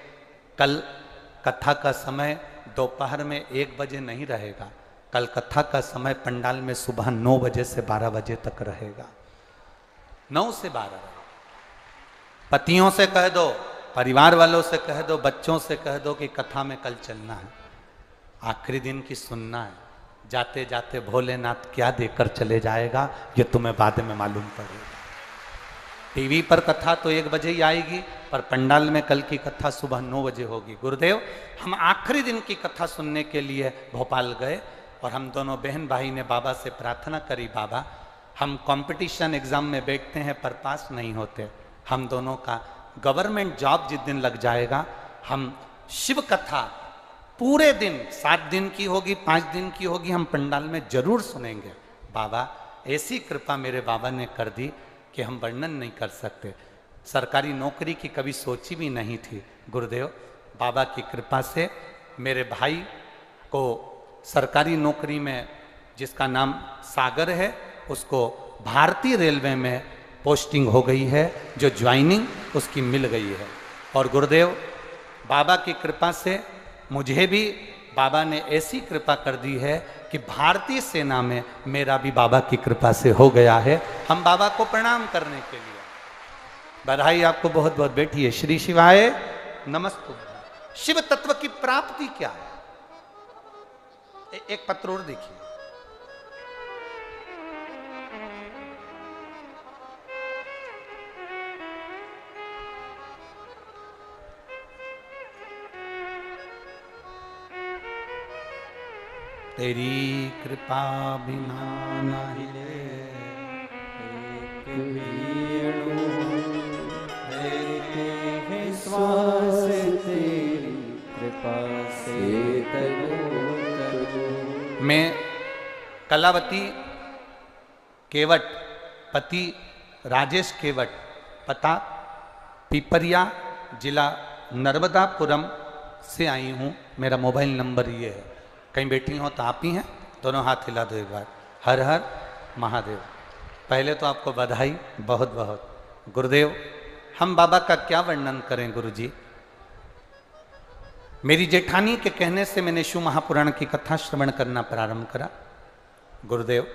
कल कथा का समय दोपहर में 1 बजे नहीं रहेगा। कल कथा का समय पंडाल में सुबह 9 बजे से 12 बजे तक रहेगा। 9 से 12। पतियों से कह दो, परिवार वालों से कह दो, बच्चों से कह दो कि कथा में कल चलना है, आखिरी दिन की सुनना है। जाते जाते भोलेनाथ क्या देकर चले जाएगा ये तुम्हें बाद में मालूम पड़ेगा। टीवी पर कथा तो 1 बजे ही आएगी, पर पंडाल में कल की कथा सुबह 9 बजे होगी। गुरुदेव, हम आखिरी दिन की कथा सुनने के लिए भोपाल गए और हम दोनों बहन भाई ने बाबा से प्रार्थना करी, बाबा हम कंपटीशन एग्जाम में बैठते हैं पर पास नहीं होते। हम दोनों का गवर्नमेंट जॉब जिस दिन लग जाएगा, हम शिव कथा पूरे दिन, 7 दिन की होगी, 5 दिन की होगी, हम पंडाल में जरूर सुनेंगे। बाबा, ऐसी कृपा मेरे बाबा ने कर दी कि हम वर्णन नहीं कर सकते। सरकारी नौकरी की कभी सोची भी नहीं थी। गुरुदेव, बाबा की कृपा से मेरे भाई को सरकारी नौकरी में, जिसका नाम सागर है, उसको भारतीय रेलवे में पोस्टिंग हो गई है, जो ज्वाइनिंग उसकी मिल गई है। और गुरुदेव, बाबा की कृपा से मुझे भी बाबा ने ऐसी कृपा कर दी है कि भारतीय सेना में मेरा भी बाबा की कृपा से हो गया है। हम बाबा को प्रणाम करने के लिए बधाई आपको बहुत बहुत। बैठिए। श्री शिवाय नमस्तु। शिव तत्व की प्राप्ति क्या है? एक पत्र और देखिए। तेरी कृपा बिना न हिले श्वास, तेरी कृपा से मैं कलावती केवट, पति राजेश केवट, पता पिपरिया, जिला नर्मदापुरम से आई हूँ। मेरा मोबाइल नंबर ये है। कहीं बैठी हो तो आप ही हैं, दोनों हाथ हिला दो एक बार। हर हर महादेव। पहले तो आपको बधाई बहुत बहुत। गुरुदेव, हम बाबा का क्या वर्णन करें गुरुजी। मेरी जेठानी के कहने से मैंने शिव महापुराण की कथा श्रवण करना प्रारंभ करा। गुरुदेव,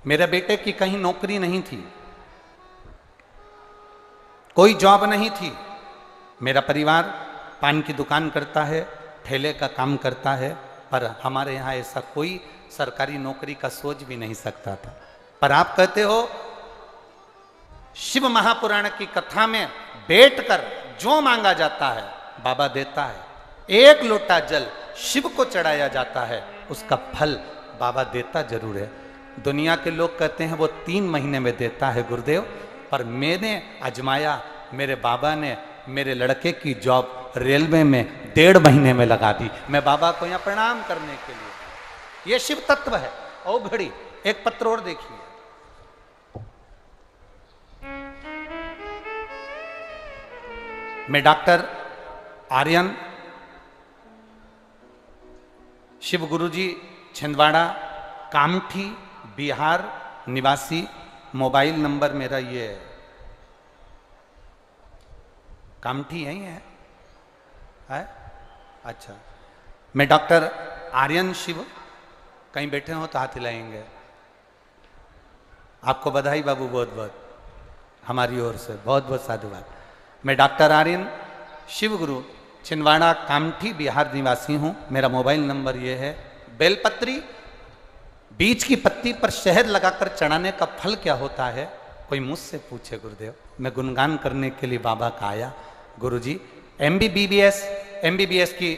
मेरे बेटे की कहीं नौकरी नहीं थी, कोई जॉब नहीं थी। मेरा परिवार पान की दुकान करता है, ठेले का काम करता है, पर हमारे यहाँ ऐसा कोई सरकारी नौकरी का सोच भी नहीं सकता था। पर आप कहते हो शिव महापुराण की कथा में बैठकर जो मांगा जाता है बाबा देता है। 1 लोटा जल शिव को चढ़ाया जाता है, उसका फल बाबा देता जरूर है। दुनिया के लोग कहते हैं वो 3 महीने में देता है गुरुदेव, पर मैंने आजमाया, मेरे बाबा ने मेरे लड़के की जॉब रेलवे में 1.5 महीने में लगा दी। मैं बाबा को यहाँ प्रणाम करने के लिए, ये शिव तत्व है। ओ घड़ी, एक पत्र और देखिए। मैं डॉक्टर आर्यन शिव गुरुजी छिंदवाड़ा कामठी बिहार निवासी, मोबाइल नंबर मेरा ये है, कामठी यही है? अच्छा, मैं डॉक्टर आर्यन शिव, कहीं बैठे हो तो हाथ हिलाएंगे। आपको बधाई बाबू, बहुत बहुत हमारी ओर से बहुत बहुत साधुवाद। मैं डॉक्टर आर्यन शिव गुरु छिंदवाड़ा कामठी बिहार निवासी हूँ। मेरा मोबाइल नंबर ये है। बेलपत्री बीज की पत्ती पर शहद लगाकर चढ़ाने का फल क्या होता है? कोई मुझसे पूछे गुरुदेव। मैं गुणगान करने के लिए बाबा का आया। गुरुजी MBBS की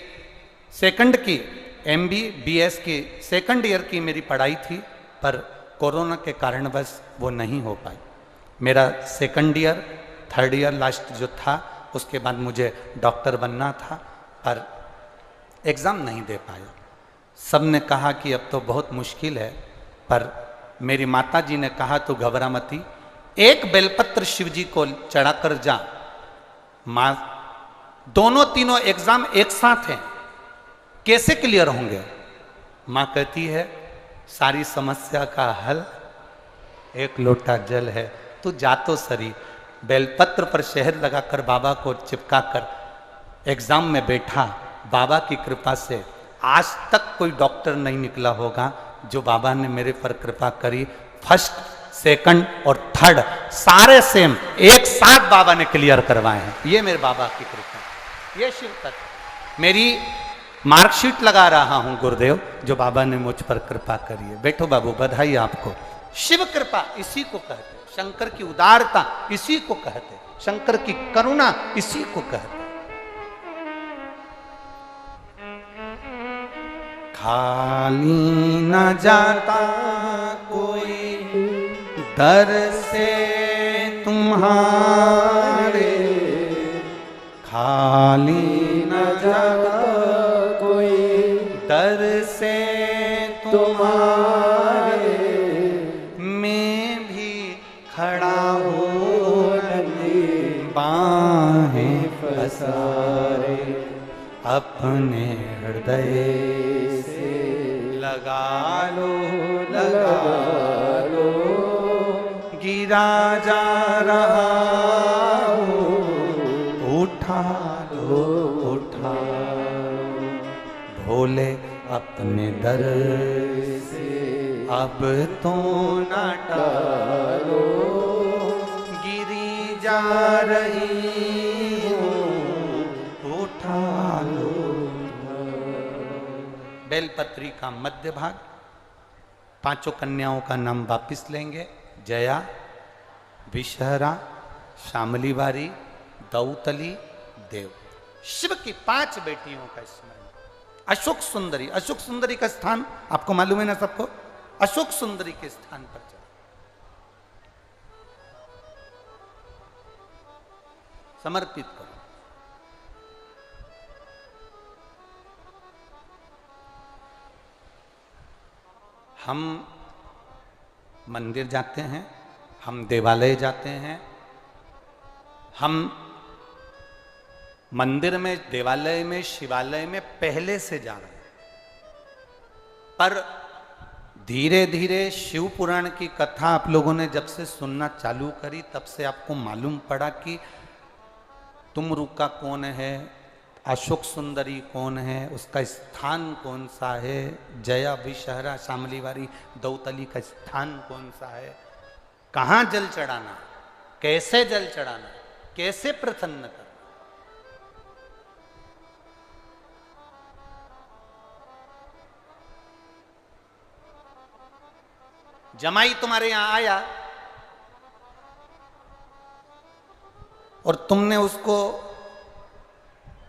सेकंड ईयर की मेरी पढ़ाई थी, पर कोरोना के कारणवश वो नहीं हो पाई। मेरा second year, third year last जो था, उसके बाद मुझे डॉक्टर बनना था, पर एग्ज़ाम नहीं दे पाया। सब ने कहा कि अब तो बहुत मुश्किल है, पर मेरी माता जी ने कहा तो घबरा मती, एक बेलपत्र शिव जी को चढ़ाकर जा। माँ, दोनों तीनों एग्जाम एक साथ हैं, कैसे क्लियर होंगे? माँ कहती है सारी समस्या का हल एक लोटा जल है, तू जा तो सरी। बेलपत्र पर शहद लगाकर बाबा को चिपकाकर एग्जाम में बैठा। बाबा की कृपा से आज तक कोई डॉक्टर नहीं निकला होगा जो बाबा ने मेरे पर कृपा करी। फर्स्ट, सेकंड और थर्ड सारे सेम एक साथ बाबा ने क्लियर करवाए हैं। ये मेरे बाबा की कृपा, ये शिव तत्व। मेरी मार्कशीट लगा रहा हूं गुरुदेव, जो बाबा ने मुझ पर कृपा करी है। बैठो बाबू, बधाई आपको। शिव कृपा इसी को कहते, शंकर की उदारता इसी को कहते, शंकर की करुणा इसी को कहते। खाली न जाता कोई दर से तुम्हारे, खाली न जाता कोई दर से तुम्हारे, मैं भी खड़ा हूँ बाहें पसारे, अपने हृदय लगा लो, गिरा जा रहा हो, उठा लो, भोले अपने दर से अब तो न टालो, गिरी जा रही हो, उठा लो। बेलपत्री का मध्य भाग, 5 कन्याओं का नाम वापिस लेंगे। जया, विषहरा, शामली बारी, दौतली, देव। शिव की 5 बेटियों का स्मरण। अशोक सुंदरी, अशोक सुंदरी का स्थान आपको मालूम है ना सबको? अशोक सुंदरी के स्थान पर चलो, समर्पित करो। हम मंदिर जाते हैं, हम देवालय जाते हैं, हम मंदिर में, देवालय में, शिवालय में पहले से जा रहे हैं, पर धीरे धीरे शिव पुराण की कथा आप लोगों ने जब से सुनना चालू करी, तब से आपको मालूम पड़ा कि तुमरू का कौन है, अशोक सुंदरी कौन है, उसका स्थान कौन सा है, जया, विषहरा, शामली वारी, दौतली का स्थान कौन सा है, कहाँ जल चढ़ाना, कैसे जल चढ़ाना, कैसे प्रसन्न करना। जमाई तुम्हारे यहां आया और तुमने उसको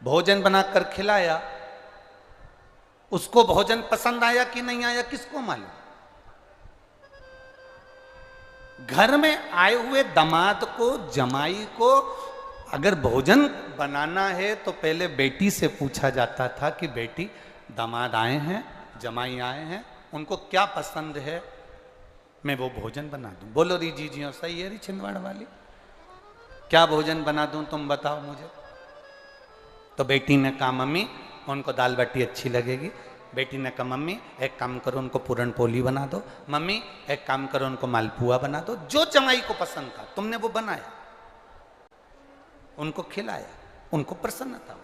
भोजन बनाकर खिलाया, उसको भोजन पसंद आया कि नहीं आया किसको मालूम? घर में आए हुए दामाद को, जमाई को अगर भोजन बनाना है तो पहले बेटी से पूछा जाता था कि बेटी, दामाद आए हैं, जमाई आए हैं, उनको क्या पसंद है, मैं वो भोजन बना दूं। बोलो री जी जी सही है री छिंदवाड़ वाली, क्या भोजन बना दूं तुम बताओ मुझे। तो बेटी ने कहा मम्मी उनको दाल बाटी अच्छी लगेगी। बेटी ने कहा मम्मी एक काम करो उनको पूरन पोली बना दो। मम्मी एक काम करो उनको मालपुआ बना दो। जो जमाई को पसंद था तुमने वो बनाया, उनको खिलाया, उनको प्रसन्नता।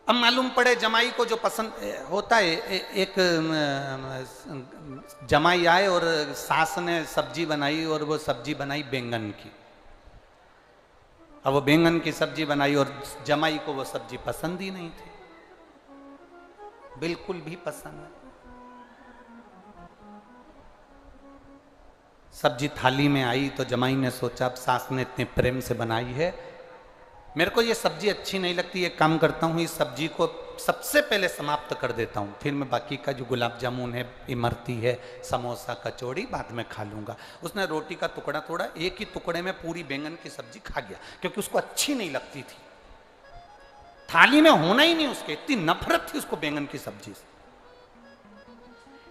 अब मालूम पड़े जमाई को जो पसंद होता है, एक जमाई आए और सास ने सब्जी बनाई और वो सब्जी बनाई बैंगन की। अब वो बैंगन की सब्जी बनाई और जमाई को वो सब्जी पसंद ही नहीं थी, बिल्कुल भी पसंद नहीं। सब्जी थाली में आई तो जमाई ने सोचा अब सास ने इतने प्रेम से बनाई है, मेरे को ये सब्जी अच्छी नहीं लगती, एक काम करता हूँ इस सब्जी को सबसे पहले समाप्त कर देता हूँ, फिर मैं बाकी का जो गुलाब जामुन है, इमरती है, समोसा, कचौड़ी बाद में खा लूँगा। उसने रोटी का टुकड़ा तोड़ा, एक ही टुकड़े में पूरी बैंगन की सब्जी खा गया, क्योंकि उसको अच्छी नहीं लगती थी, थाली में होना ही नहीं उसके, इतनी नफरत थी उसको बैंगन की सब्जी से।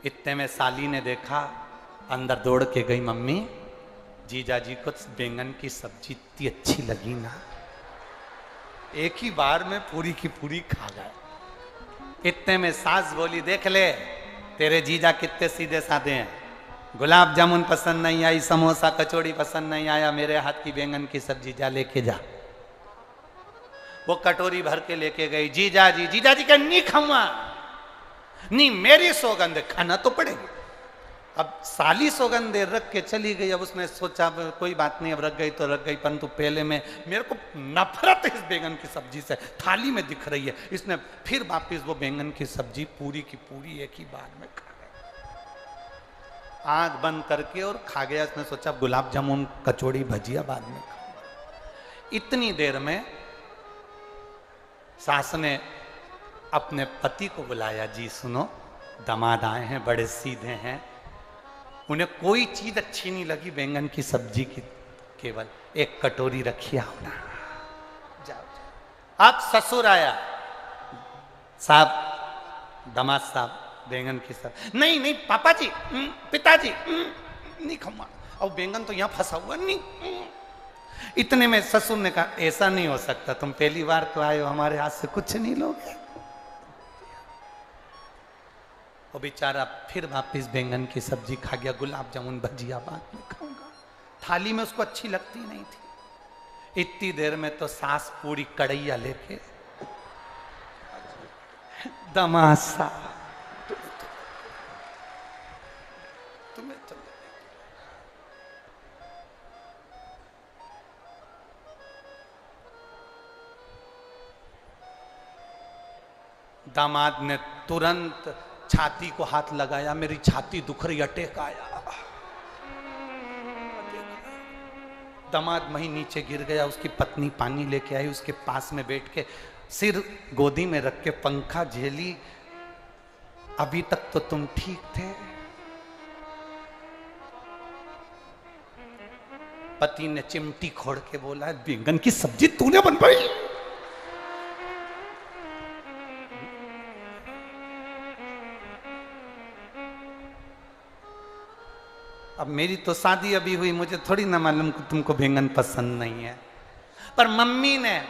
इतने में साली ने देखा, अंदर दौड़ के गई, मम्मी जीजा जी को बैंगन की सब्जी इतनी अच्छी लगी ना, एक ही बार में पूरी की पूरी खा गए। इतने में सास बोली देख ले तेरे जीजा कितने सीधे साधे हैं, गुलाब जामुन पसंद नहीं आई, समोसा कचौड़ी पसंद नहीं आया, मेरे हाथ की बैंगन की सब्जी जा लेके जा। वो कटोरी भर के लेके गई, जीजा जी का नहीं खाऊंगा, नहीं मेरी सौगंध खाना तो पड़ेगी। अब साली सौगंध रख के चली गई। अब उसने सोचा कोई बात नहीं, अब रख गई तो रख गई, परंतु पहले में मेरे को नफरत है इस बैंगन की सब्जी से, थाली में दिख रही है। इसने फिर वापिस वो बैंगन की सब्जी पूरी की पूरी एक ही बार में खा गया, आंख बंद करके और खा गया। इसने सोचा गुलाब जामुन कचौड़ी भजिया बाद में खाऊंगा। इतनी देर में सास ने अपने पति को बुलाया, जी सुनो दामाद आए हैं, बड़े सीधे हैं, उन्हें कोई चीज अच्छी नहीं लगी बैंगन की सब्जी की, केवल एक कटोरी रखी आओ ना, जाओ। अब ससुर आया, साहब दामाद साहब बैंगन की सब्जी, नहीं पापा जी, पिताजी नहीं खाऊंगा, और बैंगन तो यहां फंसा हुआ नहीं। इतने में ससुर ने कहा ऐसा नहीं हो सकता, तुम पहली बार तो आए हो, हमारे हाथ से कुछ नहीं लोगे। वो बेचारा फिर वापिस बैंगन की सब्जी खा गया, गुलाब जामुन भजिया बाद में खाऊंगा, थाली में उसको अच्छी लगती नहीं थी। इतनी देर में तो सास पूरी कड़ैया लेके दामाद साहब तुम्हें तो दामाद ने तुरंत छाती को हाथ लगाया, मेरी छाती दुख रही, अटैक आया। दामाद वहीं नीचे गिर गया, उसकी पत्नी पानी लेके आई, उसके पास में बैठ के सिर गोदी में रख के पंखा झेली, अभी तक तो तुम ठीक थे। पति ने चिमटी खोड़ के बोला, बैंगन की सब्जी तूने बनवाई? अब मेरी तो शादी अभी हुई, मुझे थोड़ी ना मालूम कि तुमको बैंगन पसंद नहीं है, पर मम्मी ने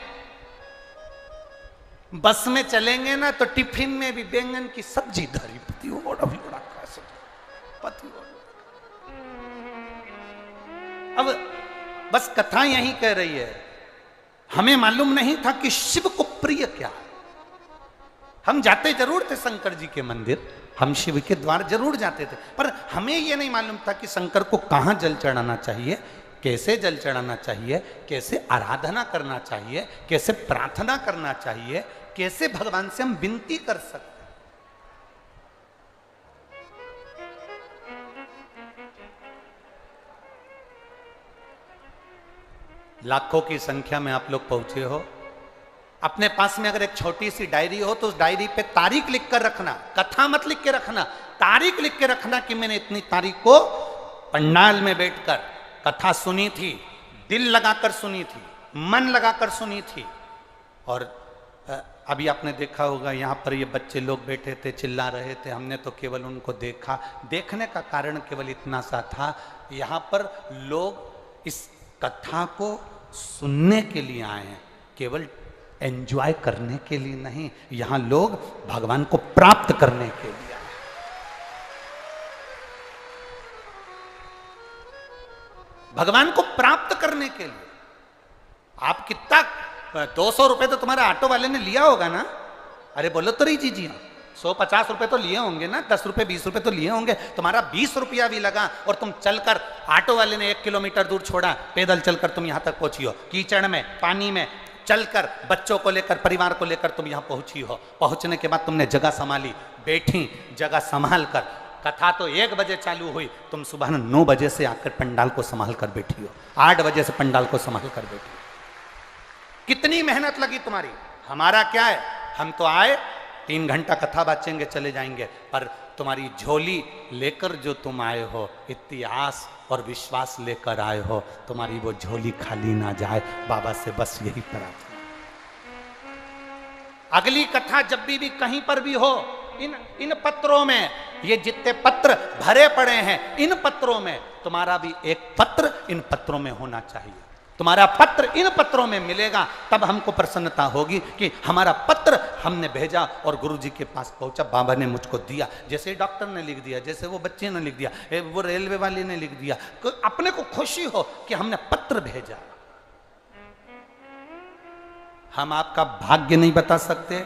बस में चलेंगे ना तो टिफिन में भी बैंगन की सब्जी धरी, पति अब बस कथा यही कह रही है, हमें मालूम नहीं था कि शिव को प्रिय क्या है। हम जाते जरूर थे शंकर जी के मंदिर, हम शिव के द्वार जरूर जाते थे, पर हमें यह नहीं मालूम था कि शंकर को कहाँ जल चढ़ाना चाहिए, कैसे जल चढ़ाना चाहिए, कैसे आराधना करना चाहिए, कैसे प्रार्थना करना चाहिए, कैसे भगवान से हम विनती कर सकते। लाखों की संख्या में आप लोग पहुंचे हो, अपने पास में अगर एक छोटी सी डायरी हो तो उस डायरी पे तारीख लिख कर रखना, कथा मत लिख के रखना, तारीख लिख के रखना कि मैंने इतनी तारीख को पंडाल में बैठकर कथा सुनी थी, दिल लगाकर सुनी थी, मन लगाकर सुनी थी। और अभी आपने देखा होगा यहाँ पर ये बच्चे लोग बैठे थे, चिल्ला रहे थे, हमने तो केवल उनको देखा। देखने का कारण केवल इतना सा था, यहाँ पर लोग इस कथा को सुनने के लिए आए हैं, केवल एंजॉय करने के लिए नहीं। यहाँ लोग भगवान को प्राप्त करने के लिए आए। भगवान को प्राप्त करने के लिए। आप कितना 200 रुपए तो तुम्हारे ऑटो वाले ने लिया होगा ना? अरे बोलो तो रही जी 150 रुपए तो लिए होंगे ना, 10 रुपए 20 रुपए तो लिए होंगे। तुम्हारा 20 रुपया भी लगा और तुम चलकर, ऑटो वाले ने 1 किलोमीटर दूर छोड़ा, पैदल चलकर तुम यहां तक पहुंची हो, कीचड़ में, पानी में चलकर, बच्चों को लेकर, परिवार को लेकर तुम यहां पहुंची हो। पहुंचने के बाद तुमने जगह संभाली, बैठी, जगह संभाल कर। कथा तो 1 बजे चालू हुई, तुम सुबह 9 बजे से आकर पंडाल को संभाल कर बैठी हो, 8 बजे से पंडाल को संभाल कर बैठी हो। कितनी मेहनत लगी तुम्हारी। हमारा क्या है, हम तो आए 3 घंटा कथा बाचेंगे, चले जाएंगे, पर तुम्हारी झोली लेकर जो तुम आए हो, इतनी आस और विश्वास लेकर आए हो, तुम्हारी वो झोली खाली ना जाए, बाबा से बस यही प्रार्थना। अगली कथा जब भी कहीं पर भी हो, इन पत्रों में, ये जितने पत्र भरे पड़े हैं, इन पत्रों में तुम्हारा भी एक पत्र इन पत्रों में होना चाहिए। तुम्हारा पत्र इन पत्रों में मिलेगा, तब हमको प्रसन्नता होगी कि हमारा पत्र हमने भेजा और गुरुजी के पास पहुंचा, बाबा ने मुझको दिया। जैसे डॉक्टर ने लिख दिया, जैसे वो बच्चे ने लिख दिया, वो रेलवे वाले ने लिख दिया, अपने को खुशी हो कि हमने पत्र भेजा। हम आपका भाग्य नहीं बता सकते,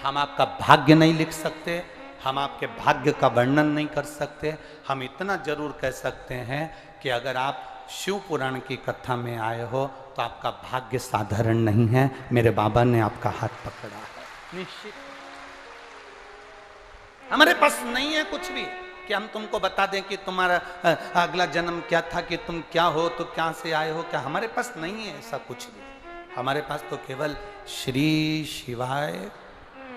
हम आपका भाग्य नहीं लिख सकते, हम आपके भाग्य का वर्णन नहीं कर सकते। हम इतना जरूर कह सकते हैं कि अगर आप शिव पुराण की कथा में आए हो तो आपका भाग्य साधारण नहीं है। मेरे बाबा ने आपका हाथ पकड़ा है, निश्चित। हमारे पास नहीं है कुछ भी कि हम तुमको बता दें कि तुम्हारा अगला जन्म क्या था, कि तुम क्या हो, तो क्या से आए हो, क्या। हमारे पास नहीं है ऐसा कुछ भी। हमारे पास तो केवल श्री शिवाय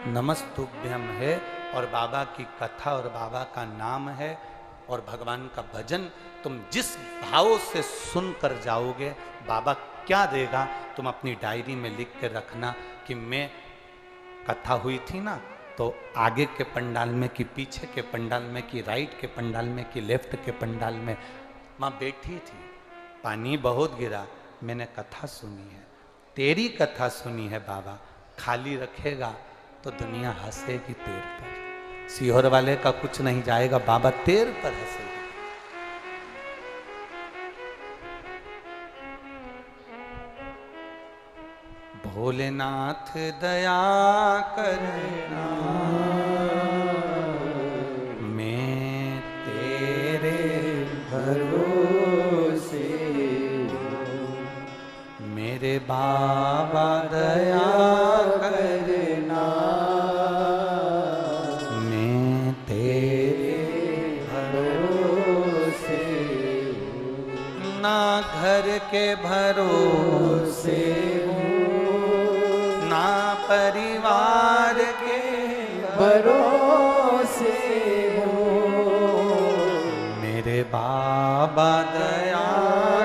नमस्तुभ्यम है, और बाबा की कथा और बाबा का नाम है, और भगवान का भजन। तुम जिस भाव से सुनकर जाओगे, बाबा क्या देगा, तुम अपनी डायरी में लिख के रखना कि मैं कथा हुई थी ना, तो आगे के पंडाल में, कि पीछे के पंडाल में, कि राइट के पंडाल में, कि लेफ्ट के पंडाल में माँ बैठी थी, पानी बहुत गिरा, मैंने कथा सुनी है, तेरी कथा सुनी है बाबा। खाली रखेगा तो दुनिया हंसेगी तेर पर। सीहोर वाले का कुछ नहीं जाएगा, बाबा तेर पर हंसेगी। भोलेनाथ दया करना, मैं तेरे भरोसे, मेरे बाबा दया करना, मैं तेरे भरोसे, ना घर के भरोसे, ना परिवार के भरोसे हो, मेरे बाबा दया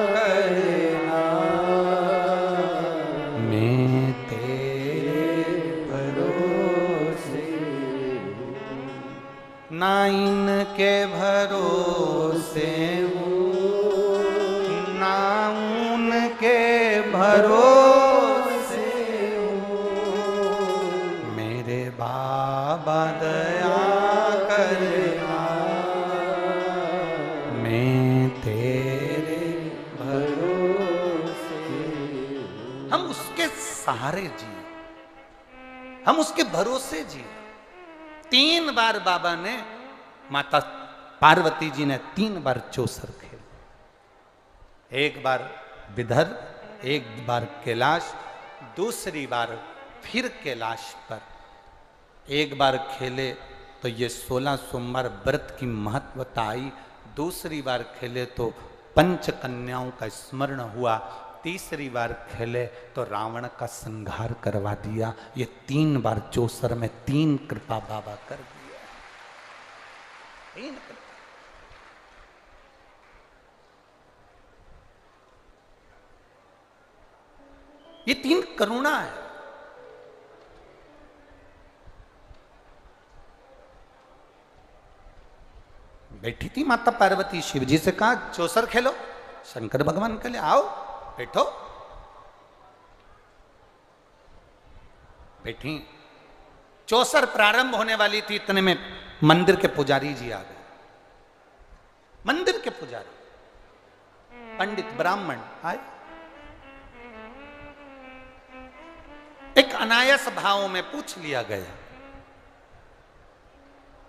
करना, मैं तेरे भरोसे, ना इनके भरोसे हूँ, ना उनके भरोसे, बाबा दया करना, मैं तेरे भरोसे। हम उसके सहारे जिए, हम उसके भरोसे जिए। 3 बार बाबा ने, माता पार्वती जी ने 3 बार चौसर खेले। 1 बार विदर्भ, 1 बार कैलाश, दूसरी बार फिर कैलाश पर। 1 बार खेले तो ये 16 सोमवार व्रत की महत्वता आई, दूसरी बार खेले तो 5 कन्याओं का स्मरण हुआ, तीसरी बार खेले तो रावण का संहार करवा दिया। ये 3 बार चौसर में 3 कृपा बाबा कर दिया। 3 कृपा। ये 3 करुणा है। बैठी थी माता पार्वती, शिव जी से कहा चौसर खेलो। शंकर भगवान के लिए आओ बैठो। बैठी। चौसर प्रारंभ होने वाली थी, इतने में मंदिर के पुजारी जी आ गए। मंदिर के पुजारी पंडित ब्राह्मण आए। एक अनायास भाव में पूछ लिया गया।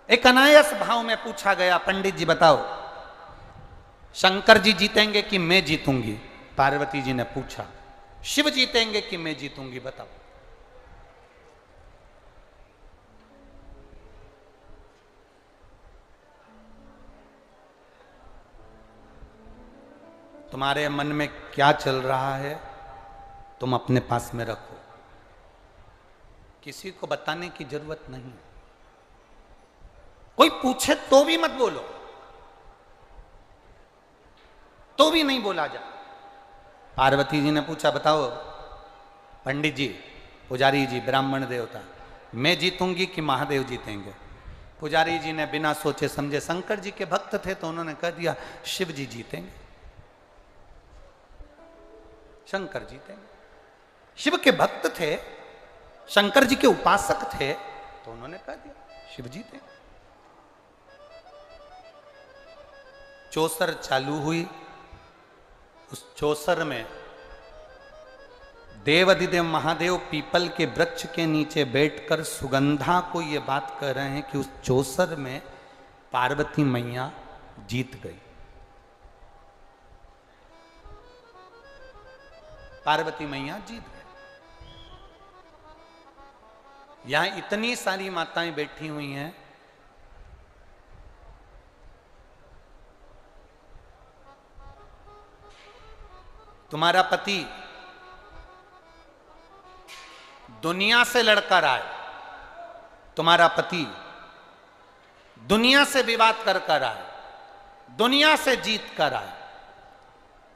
एक अनायास भाव में पूछा गया, पंडित जी बताओ शंकर जी जीतेंगे कि मैं जीतूंगी? पार्वती जी ने पूछा। शिव जीतेंगे कि मैं जीतूंगी बताओ? तुम्हारे मन में क्या चल रहा है तुम अपने पास में रखो, किसी को बताने की जरूरत नहीं। कोई पूछे तो भी मत बोलो, तो भी नहीं बोला जा। पार्वती जी ने पूछा बताओ पंडित जी, पुजारी जी, ब्राह्मण देवता, मैं जीतूंगी कि महादेव जीतेंगे? पुजारी जी ने बिना सोचे समझे, शंकर जी के भक्त थे तो उन्होंने कह दिया शिव जी जीतेंगे, शंकर जीतेंगे। शिव के भक्त थे, शंकर जी के उपासक थे तो उन्होंने कह दिया शिव जीतेंगे। चौसर चालू हुई। उस चौसर में देवाधिदेव महादेव पीपल के वृक्ष के नीचे बैठकर सुगंधा को ये बात कह रहे हैं कि उस चौसर में पार्वती मैया जीत गई। पार्वती मैया जीत गई। यहां इतनी सारी माताएं बैठी हुई हैं। तुम्हारा पति दुनिया से लड़कर आए, तुम्हारा पति दुनिया से विवाद कर आए, दुनिया से जीत कर आए,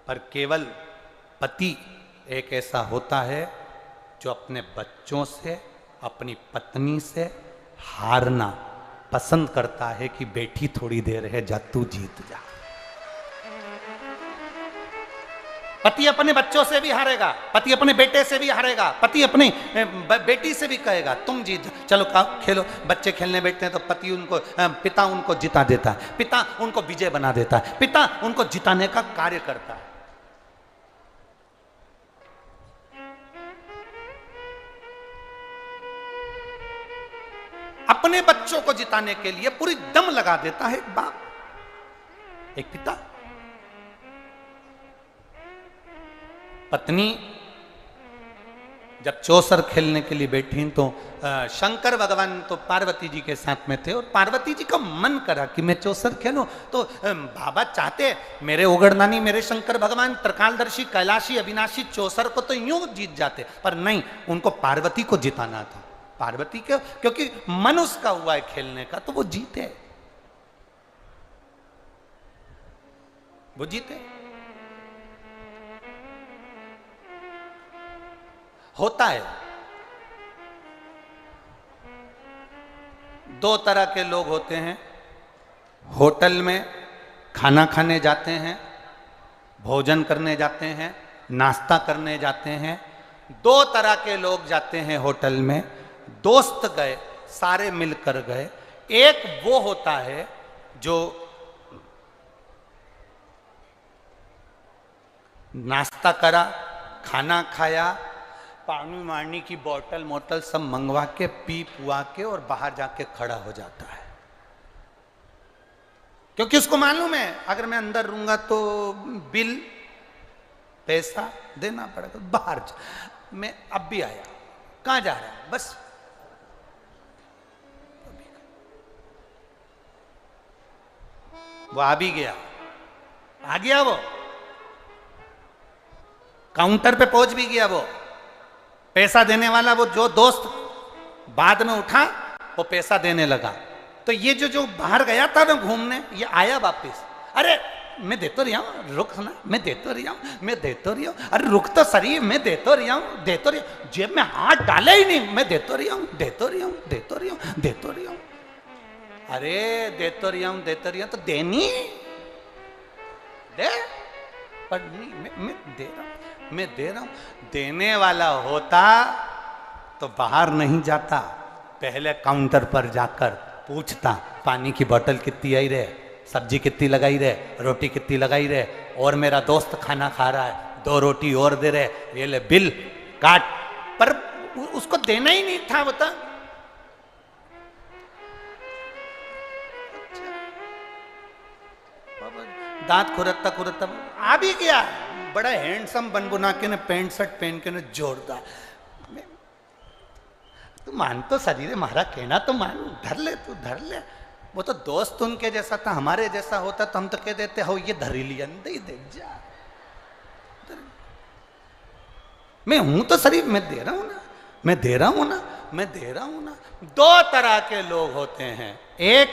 पर केवल पति एक ऐसा होता है जो अपने बच्चों से, अपनी पत्नी से हारना पसंद करता है कि बेटी थोड़ी देर है, जा तू जीत जा। पति अपने बच्चों से भी हारेगा, पति अपने बेटे से भी हारेगा, पति अपनी बेटी से भी कहेगा तुम जीत, चलो खेलो। बच्चे खेलने बैठते हैं तो पति उनको, पिता उनको जिता देता है, पिता उनको विजय बना देता है, पिता उनको जिताने का कार्य करता है। अपने बच्चों को जिताने के लिए पूरी दम लगा देता है एक बाप, एक पिता। पत्नी जब चौसर खेलने के लिए बैठी तो शंकर भगवान तो पार्वती जी के साथ में थे और पार्वती जी का मन करा कि मैं चौसर खेलूं। तो बाबा चाहते मेरे ओगड़नानी, मेरे शंकर भगवान त्रिकालदर्शी, कैलाशी, अविनाशी चौसर को तो यूं जीत जाते, पर नहीं, उनको पार्वती को जिताना था। पार्वती के क्योंकि मन उसका हुआ है खेलने का तो वो जीते, वो जीते। होता है 2 तरह के लोग होते हैं। होटल में खाना खाने जाते हैं, भोजन करने जाते हैं, नाश्ता करने जाते हैं। 2 तरह के लोग जाते हैं होटल में। दोस्त गए, सारे मिलकर गए। एक वो होता है जो नाश्ता करा, खाना खाया, पानी वानी की बोतल मोटल सब मंगवा के पी पुआ के और बाहर जाके खड़ा हो जाता है, क्योंकि उसको मालूम है अगर मैं अंदर रहूंगा तो बिल, पैसा देना पड़ेगा। बाहर मैं अब भी आया, कहां जा रहा है, बस वो आ भी गया, आ गया वो। काउंटर पे पहुंच भी गया वो पैसा देने वाला, वो जो दोस्त बाद में उठा वो पैसा देने लगा। तो ये जो बाहर गया था ना घूमने, ये आया वापिस। अरे मैं दे तो रहा हूँ, रुक ना, मैं दे तो रहा हूँ, मैं दे तो रहा हूँ, अरे रुक तो सही, मैं दे तो रहा हूँ, दे तो रहा हूँ, जेब में हाथ डाला ही नहीं, मैं दे तो रहा हूँ, दे तो रहा हूँ, दे तो रहा हूँ, दे तो रहा हूँ। अरे दे तो रहा हूँ, दे तो रहा हूँ, तो देनी दे, पर नहीं, मैं दे रहा हूँ, मैं दे रहा हूँ। देने वाला होता तो बाहर नहीं जाता, पहले काउंटर पर जाकर पूछता पानी की बोतल कितनी आई रे, सब्जी कितनी लगाई रे, रोटी कितनी लगाई रे, और मेरा दोस्त खाना खा रहा है, 2 रोटी और दे रहे, ये ले बिल काट। पर उसको देना ही नहीं था, बता। दांत खुरतता खुरतता आ भी गया, बड़ा हैंडसम बन बुना के ने, पैंट शर्ट पहन के ने, जोरदार। तू मान तो शरीर है मारा, कहना तो मान, धर ले, तू धर ले। वो तो दोस्त उनके जैसा था, हमारे जैसा होता तो हम तो कह देते हो ये धरी लिया, नहीं दे जा, मैं हूं तो शरीर, मैं दे रहा हूं ना, मैं दे रहा हूं ना, मैं दे रहा हूं ना। 2 तरह के लोग होते हैं, एक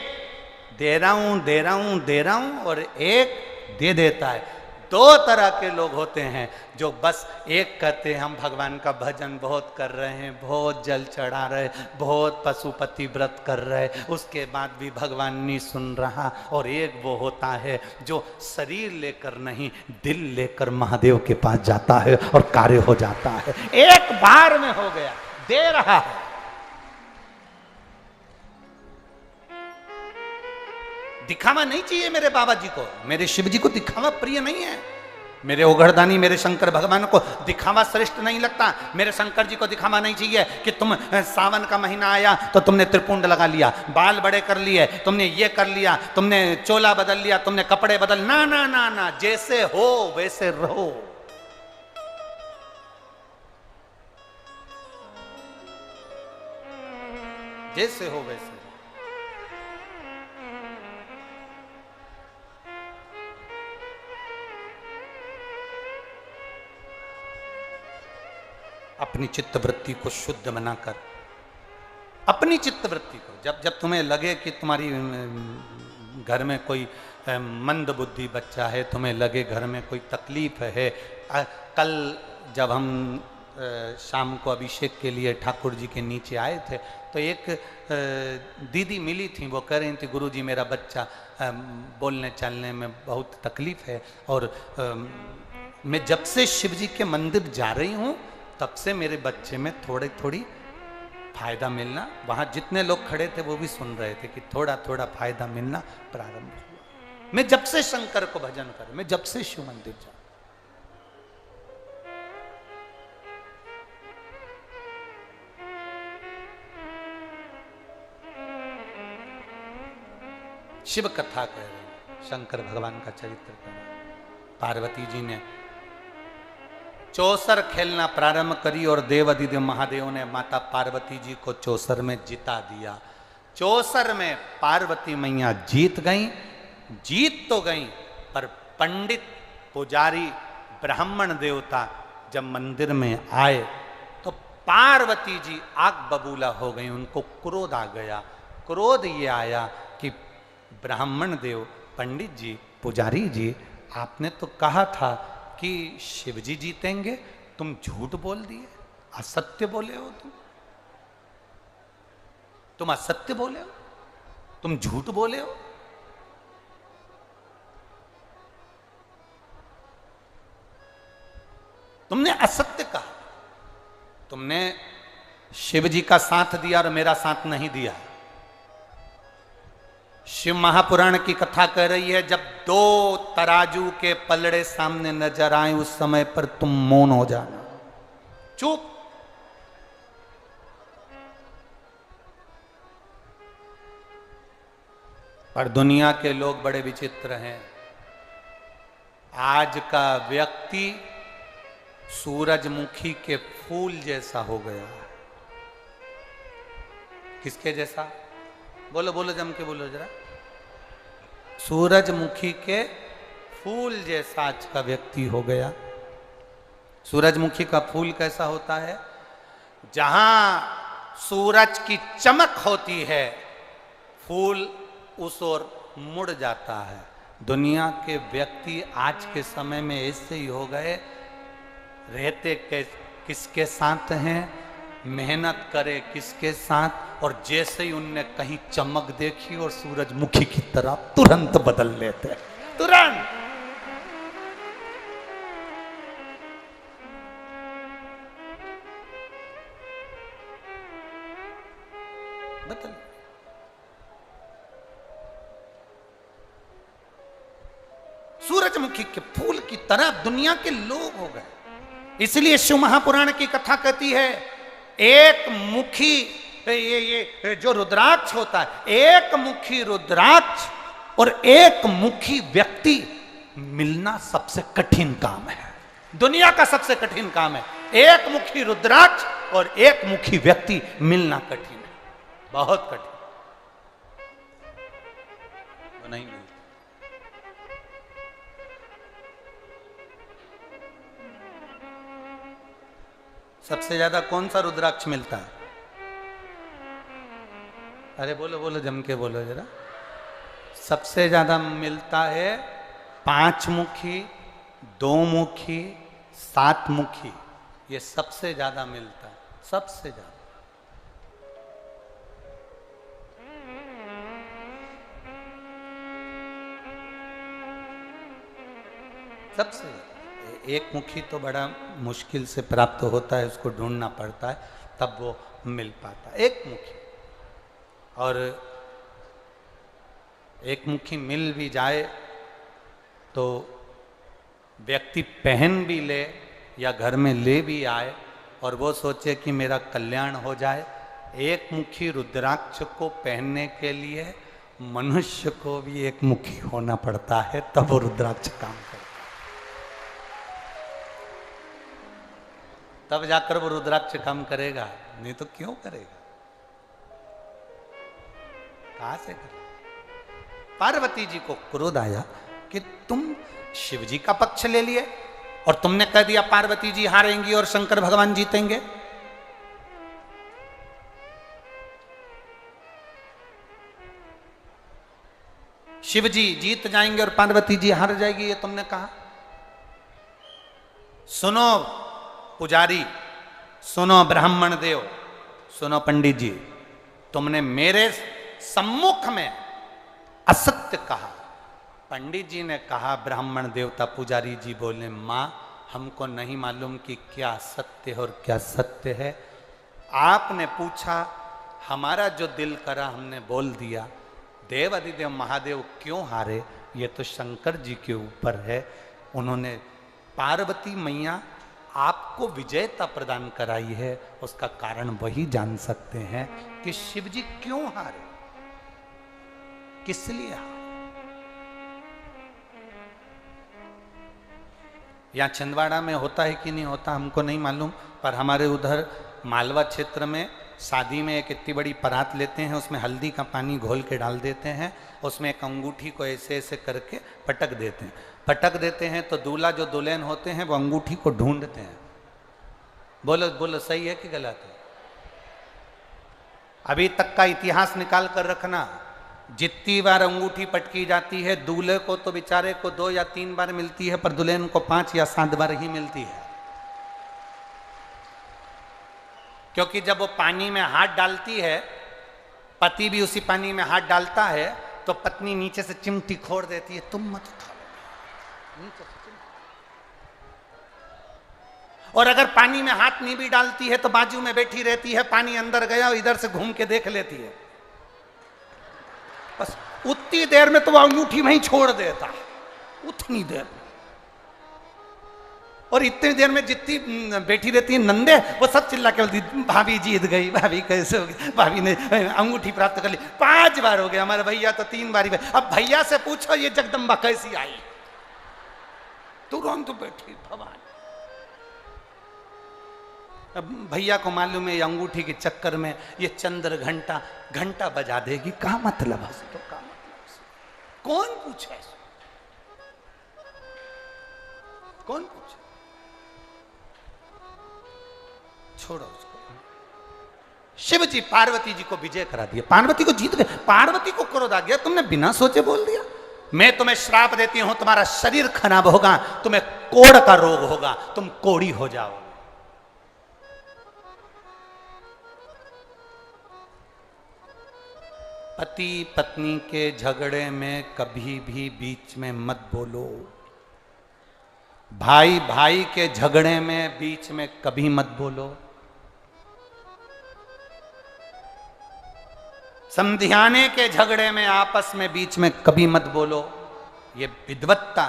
दे रहा हूं दे रहा हूं दे रहा हूं, और एक दे देता है। 2 तरह के लोग होते हैं जो बस एक कहते हैं हम भगवान का भजन बहुत कर रहे हैं, बहुत जल चढ़ा रहे, बहुत पशुपति व्रत कर रहे, उसके बाद भी भगवान नहीं सुन रहा। और एक वो होता है जो शरीर लेकर नहीं, दिल लेकर महादेव के पास जाता है और कार्य हो जाता है, एक बार में हो गया, दे रहा है। दिखावा नहीं चाहिए मेरे बाबा जी को, मेरे शिव जी को दिखावा प्रिय नहीं है। मेरे ओघड़दानी मेरे शंकर भगवान को दिखावा श्रेष्ठ नहीं लगता। मेरे शंकर जी को दिखावा नहीं चाहिए कि तुम सावन का महीना आया तो तुमने त्रिपुंड लगा लिया, बाल बड़े कर लिए, तुमने ये कर लिया, तुमने चोला बदल लिया, तुमने कपड़े बदल, ना ना ना ना, जैसे हो वैसे रहो। जैसे हो वैसे। अपनी चित्तवृत्ति को शुद्ध बनाकर, अपनी चित्तवृत्ति को, जब तुम्हें लगे कि तुम्हारी घर में कोई मंद बुद्धि बच्चा है, तुम्हें लगे घर में कोई तकलीफ है। कल जब हम शाम को अभिषेक के लिए ठाकुर जी के नीचे आए थे तो एक दीदी मिली थी, वो कह रही थी गुरुजी मेरा बच्चा बोलने चलने में बहुत तकलीफ है, और मैं जब से शिव जी के मंदिर जा रही हूँ तब से मेरे बच्चे में थोड़ी फायदा मिलना, वहां जितने लोग खड़े थे वो भी सुन रहे थे कि थोड़ा थोड़ा फायदा मिलना प्रारंभ हुआ। मैं जब से शंकर को भजन कर, मैं जब से शिव मंदिर जा, शिव कथा कह रहे, शंकर भगवान का चरित्र कह रहे। पार्वती जी ने चौसर खेलना प्रारंभ करी और देवादिदेव महादेव ने माता पार्वती जी को चौसर में जिता दिया। चौसर में पार्वती मैया जीत गई, जीत तो गई, पर पंडित पुजारी ब्राह्मण देवता जब मंदिर में आए तो पार्वती जी आग बबूला हो गई, उनको क्रोध आ गया। क्रोध ये आया कि ब्राह्मण देव, पंडित जी, पुजारी जी, आपने तो कहा था कि शिव जी जीतेंगे, तुम झूठ बोल दिए, असत्य बोले हो, तुम असत्य बोले हो, तुम झूठ बोले हो। तुमने असत्य कहा, तुमने शिव जी का साथ दिया और मेरा साथ नहीं दिया। शिव महापुराण की कथा कह रही है जब 2 तराजू के पलड़े सामने नजर आए उस समय पर तुम मौन हो जाना, चुप। पर दुनिया के लोग बड़े विचित्र हैं। आज का व्यक्ति सूरजमुखी के फूल जैसा हो गया। किसके जैसा? बोलो बोलो, जम के बोलो जरा। सूरजमुखी के फूल जैसा आज का व्यक्ति हो गया। सूरजमुखी का फूल कैसा होता है? जहां सूरज की चमक होती है फूल उस ओर मुड़ जाता है। दुनिया के व्यक्ति आज के समय में ऐसे ही हो गए, रहते किसके साथ हैं, मेहनत करे किसके साथ, और जैसे ही उनने कहीं चमक देखी और सूरजमुखी की तरह तुरंत बदल लेते हैं, तुरंत। बदल। सूरजमुखी के फूल की तरह दुनिया के लोग हो गए। इसलिए शिव महापुराण की कथा कहती है, एक मुखी ये जो रुद्राक्ष होता है, एक मुखी रुद्राक्ष और एक मुखी व्यक्ति मिलना सबसे कठिन काम है। दुनिया का सबसे कठिन काम है। एक मुखी रुद्राक्ष और एक मुखी व्यक्ति मिलना कठिन है, बहुत कठिन। वो नहीं मिलता। सबसे ज्यादा कौन सा रुद्राक्ष मिलता है? अरे बोलो बोलो, जम के बोलो जरा। सबसे ज्यादा मिलता है 5 मुखी, 2 मुखी, 7 मुखी। ये सबसे ज्यादा मिलता है, सबसे ज्यादा। सबसे ज्यादा। एक मुखी तो बड़ा मुश्किल से प्राप्त होता है, उसको ढूंढना पड़ता है, तब वो मिल पाता है। एक मुखी, और एक मुखी मिल भी जाए तो व्यक्ति पहन भी ले या घर में ले भी आए और वो सोचे कि मेरा कल्याण हो जाए। एक मुखी रुद्राक्ष को पहनने के लिए मनुष्य को भी एक मुखी होना पड़ता है, तब वो रुद्राक्ष काम करता है। तब जाकर वो रुद्राक्ष काम करेगा, नहीं तो क्यों करेगा? कहां से करेगा? पार्वती जी को क्रोध आया कि तुम शिव जी का पक्ष ले लिए और तुमने कह दिया पार्वती जी हारेंगी और शंकर भगवान जीतेंगे। शिव जी जीत जाएंगे और पार्वती जी हार जाएगी, ये तुमने कहा। सुनो पुजारी, सुनो ब्राह्मण देव, सुनो पंडित जी, तुमने मेरे सम्मुख में असत्य कहा। पंडित जी ने कहा, ब्राह्मण देवता पुजारी जी बोले, मां हमको नहीं मालूम कि क्या सत्य है और क्या सत्य है। आपने पूछा, हमारा जो दिल करा हमने बोल दिया। देव अधिदेव महादेव क्यों हारे, ये तो शंकर जी के ऊपर है। उन्होंने पार्वती मैया आपको विजयता प्रदान कराई है, उसका कारण वही जान सकते हैं कि शिव जी क्यों हारे, किस लिए हारे। यहां छिंदवाड़ा में होता है कि नहीं होता हमको नहीं मालूम, पर हमारे उधर मालवा क्षेत्र में शादी में एक इतनी बड़ी परात लेते हैं, उसमें हल्दी का पानी घोल के डाल देते हैं, उसमें एक अंगूठी को ऐसे ऐसे करके पटक देते हैं। पटक देते हैं तो दूल्हा जो दुल्हन होते हैं वो अंगूठी को ढूंढते हैं। बोलो बोलो, सही है कि गलत है? अभी तक का इतिहास निकाल कर रखना, जितनी बार अंगूठी पटकी जाती है दूल्हे को तो बेचारे को 2 या 3 बार मिलती है, पर दुल्हन को 5 या 7 बार ही मिलती है। क्योंकि जब वो पानी में हाथ डालती है, पति भी उसी पानी में हाथ डालता है, तो पत्नी नीचे से चिमटी खोड़ देती है, तुम मत उठाओ नीचे से। और अगर पानी में हाथ नहीं भी डालती है तो बाजू में बैठी रहती है, पानी अंदर गया और इधर से घूम के देख लेती है। बस उतनी देर में तो वो अंगूठी वहीं छोड़ देता, उतनी देर में। और इतनी देर में जितनी बैठी रहती है नंदे, वो सब चिल्ला के बोलती, भाभी जीत गई, भाभी कैसे हो गई, भाभी ने अंगूठी प्राप्त कर ली। 5 बार हो गया, हमारे भैया तो 3 बार ही। अब भैया से पूछो ये जगदम्बा कैसी आई, तुरंत बैठी भगवान। अब भैया को मालूम है अंगूठी के चक्कर में ये चंद्र घंटा घंटा बजा देगी, क्या मतलब है? तो क्या मतलब है? कौन पूछे, कौन पूछे? छोड़ो उसको। शिव जी पार्वती जी को विजय करा दिया, पार्वती को जीत गए। पार्वती को क्रोध आ गया, तुमने बिना सोचे बोल दिया। मैं तुम्हें श्राप देती हूं, तुम्हारा शरीर खराब होगा, तुम्हें कोढ़ का रोग होगा, तुम कोढ़ी हो जाओ। पति पत्नी के झगड़े में कभी भी बीच में मत बोलो। भाई भाई के झगड़े में बीच में कभी मत बोलो। समधियाने के झगड़े में आपस में बीच में कभी मत बोलो। ये विद्वत्ता,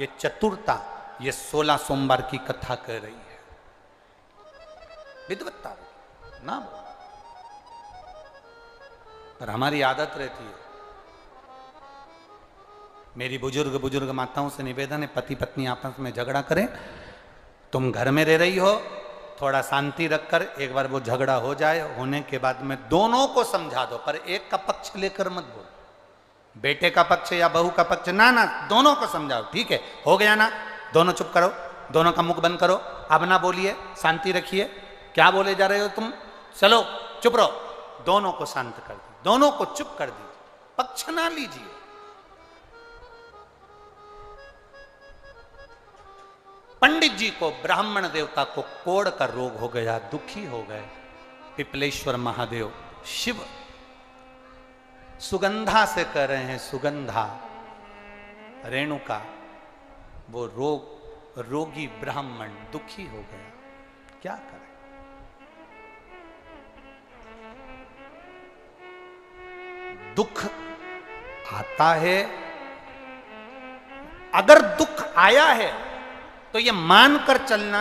ये चतुरता, ये 16 सोमवार की कथा कह रही है। विद्वत्ता ना, पर हमारी आदत रहती है। मेरी बुजुर्ग माताओं से निवेदन है, पति पत्नी आपस में झगड़ा करें, तुम घर में रह रही हो, थोड़ा शांति रखकर एक बार वो झगड़ा हो जाए, होने के बाद में दोनों को समझा दो, पर एक का पक्ष लेकर मत बोलो। बेटे का पक्ष या बहू का पक्ष ना, दोनों को समझाओ। ठीक है, हो गया ना, दोनों चुप करो, दोनों का मुख बंद करो, अब ना बोलिए, शांति रखिए। क्या बोले जा रहे हो तुम, चलो चुप रहो। दोनों को शांत कर दो, दोनों को चुप कर दीजिए, पक्ष ना लीजिए। पंडित जी को, ब्राह्मण देवता को कोढ़ का रोग हो गया, दुखी हो गए। पिपलेश्वर महादेव शिव सुगंधा से कह रहे हैं, सुगंधा रेणुका, वो रोगी ब्राह्मण दुखी हो गया, क्या करें। दुख आता है, अगर दुख आया है तो ये मानकर चलना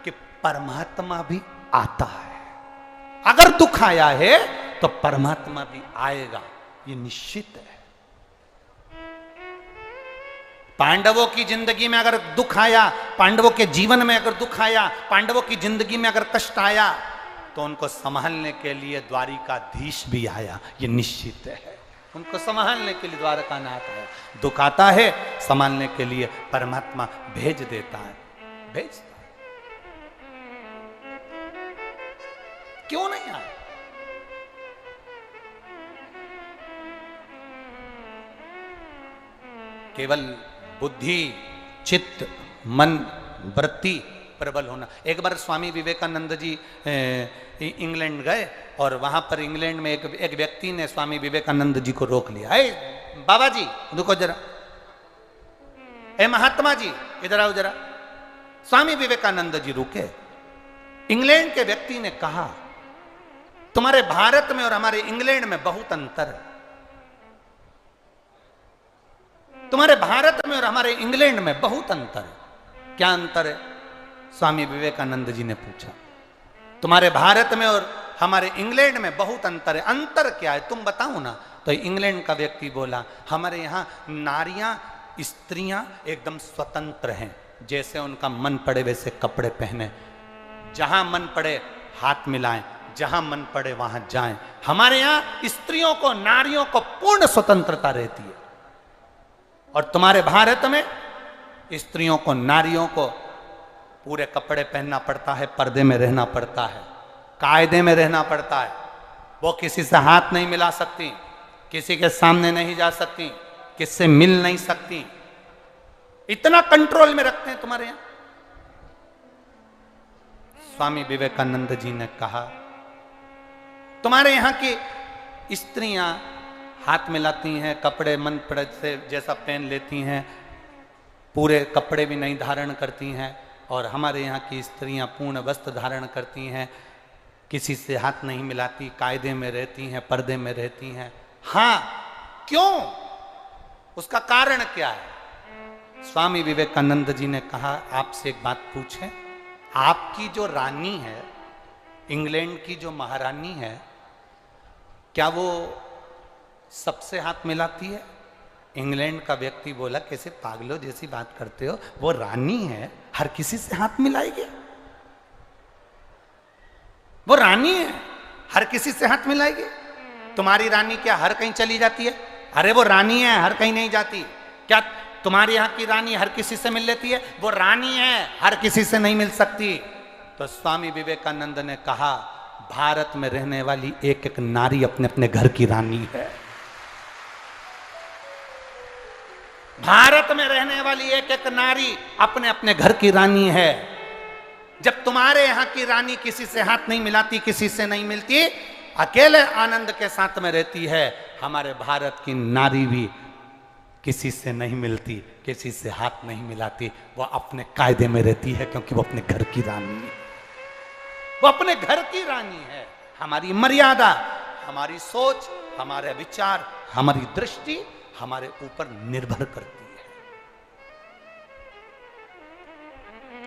कि परमात्मा भी आता है। अगर दुख आया है तो परमात्मा भी आएगा, ये निश्चित है। पांडवों की जिंदगी में अगर दुख आया, पांडवों के जीवन में अगर दुख आया, पांडवों की जिंदगी में अगर कष्ट आया, तो उनको संभालने के लिए द्वारिकाधीश भी आया, ये निश्चित है। उनको संभालने के लिए द्वारकानाथ है। दुख आता है, संभालने के लिए परमात्मा भेज देता है, भेजता है। क्यों नहीं आया? केवल बुद्धि, चित्त, मन, वृत्ति प्रबल होना। एक बार स्वामी विवेकानंद जी इंग्लैंड गए और वहां पर इंग्लैंड में एक व्यक्ति ने स्वामी विवेकानंद जी को रोक लिया। अरे बाबा जी रुको जरा, ए महात्मा जी इधर आओ जरा। स्वामी विवेकानंद जी रुके। इंग्लैंड के व्यक्ति ने कहा, तुम्हारे भारत में और हमारे इंग्लैंड में बहुत अंतर है। तुम्हारे भारत में और हमारे इंग्लैंड में बहुत अंतर है। क्या अंतर है? स्वामी विवेकानंद जी ने पूछा। तुम्हारे भारत में और हमारे इंग्लैंड में बहुत अंतर है। अंतर क्या है तुम बताओ ना। तो इंग्लैंड का व्यक्ति बोला, हमारे यहाँ नारियां, स्त्रियां एकदम स्वतंत्र हैं, जैसे उनका मन पड़े वैसे कपड़े पहने, जहां मन पड़े हाथ मिलाएं, जहां मन पड़े वहां जाएं। हमारे यहाँ स्त्रियों को, नारियों को पूर्ण स्वतंत्रता रहती है, और तुम्हारे भारत में स्त्रियों को, नारियों को पूरे कपड़े पहनना पड़ता है, पर्दे में रहना पड़ता है, कायदे में रहना पड़ता है। वो किसी से हाथ नहीं मिला सकती, किसी के सामने नहीं जा सकती, किससे मिल नहीं सकती। इतना कंट्रोल में रखते हैं तुम्हारे यहां। स्वामी विवेकानंद जी ने कहा, तुम्हारे यहां की स्त्रियां हाथ मिलाती हैं, कपड़े मन पड़े से जैसा पहन लेती हैं, पूरे कपड़े भी नहीं धारण करती हैं, और हमारे यहाँ की स्त्रियां पूर्ण वस्त्र धारण करती हैं, किसी से हाथ नहीं मिलाती, कायदे में रहती हैं, पर्दे में रहती हैं। हाँ, क्यों? उसका कारण क्या है? स्वामी विवेकानंद जी ने कहा, आपसे एक बात पूछें, आपकी जो रानी है, इंग्लैंड की जो महारानी है, क्या वो सबसे हाथ मिलाती है? इंग्लैंड का व्यक्ति बोला, कैसे पागलों जैसी बात करते हो, वो रानी है, हर किसी से हाथ मिलाएगी? वो रानी है, हर किसी से हाथ मिलाएगी? तुम्हारी रानी क्या हर कहीं चली जाती है? अरे वो रानी है, हर कहीं नहीं जाती। क्या तुम्हारे यहाँ की रानी हर किसी से मिल लेती है? वो रानी है, हर किसी से नहीं मिल सकती। तो स्वामी विवेकानंद ने कहा, भारत में रहने वाली एक एक नारी अपने अपने घर की रानी है। भारत में रहने वाली एक एक नारी अपने अपने घर की रानी है। जब तुम्हारे यहां की रानी किसी से हाथ नहीं मिलाती, किसी से नहीं मिलती, अकेले आनंद के साथ में रहती है, हमारे भारत की नारी भी किसी से नहीं मिलती, किसी से हाथ नहीं मिलाती, वो अपने कायदे में रहती है, क्योंकि वो अपने घर की रानी है। वो अपने घर की रानी है। हमारी मर्यादा, हमारी सोच, हमारे विचार, हमारी दृष्टि हमारे ऊपर निर्भर करती है,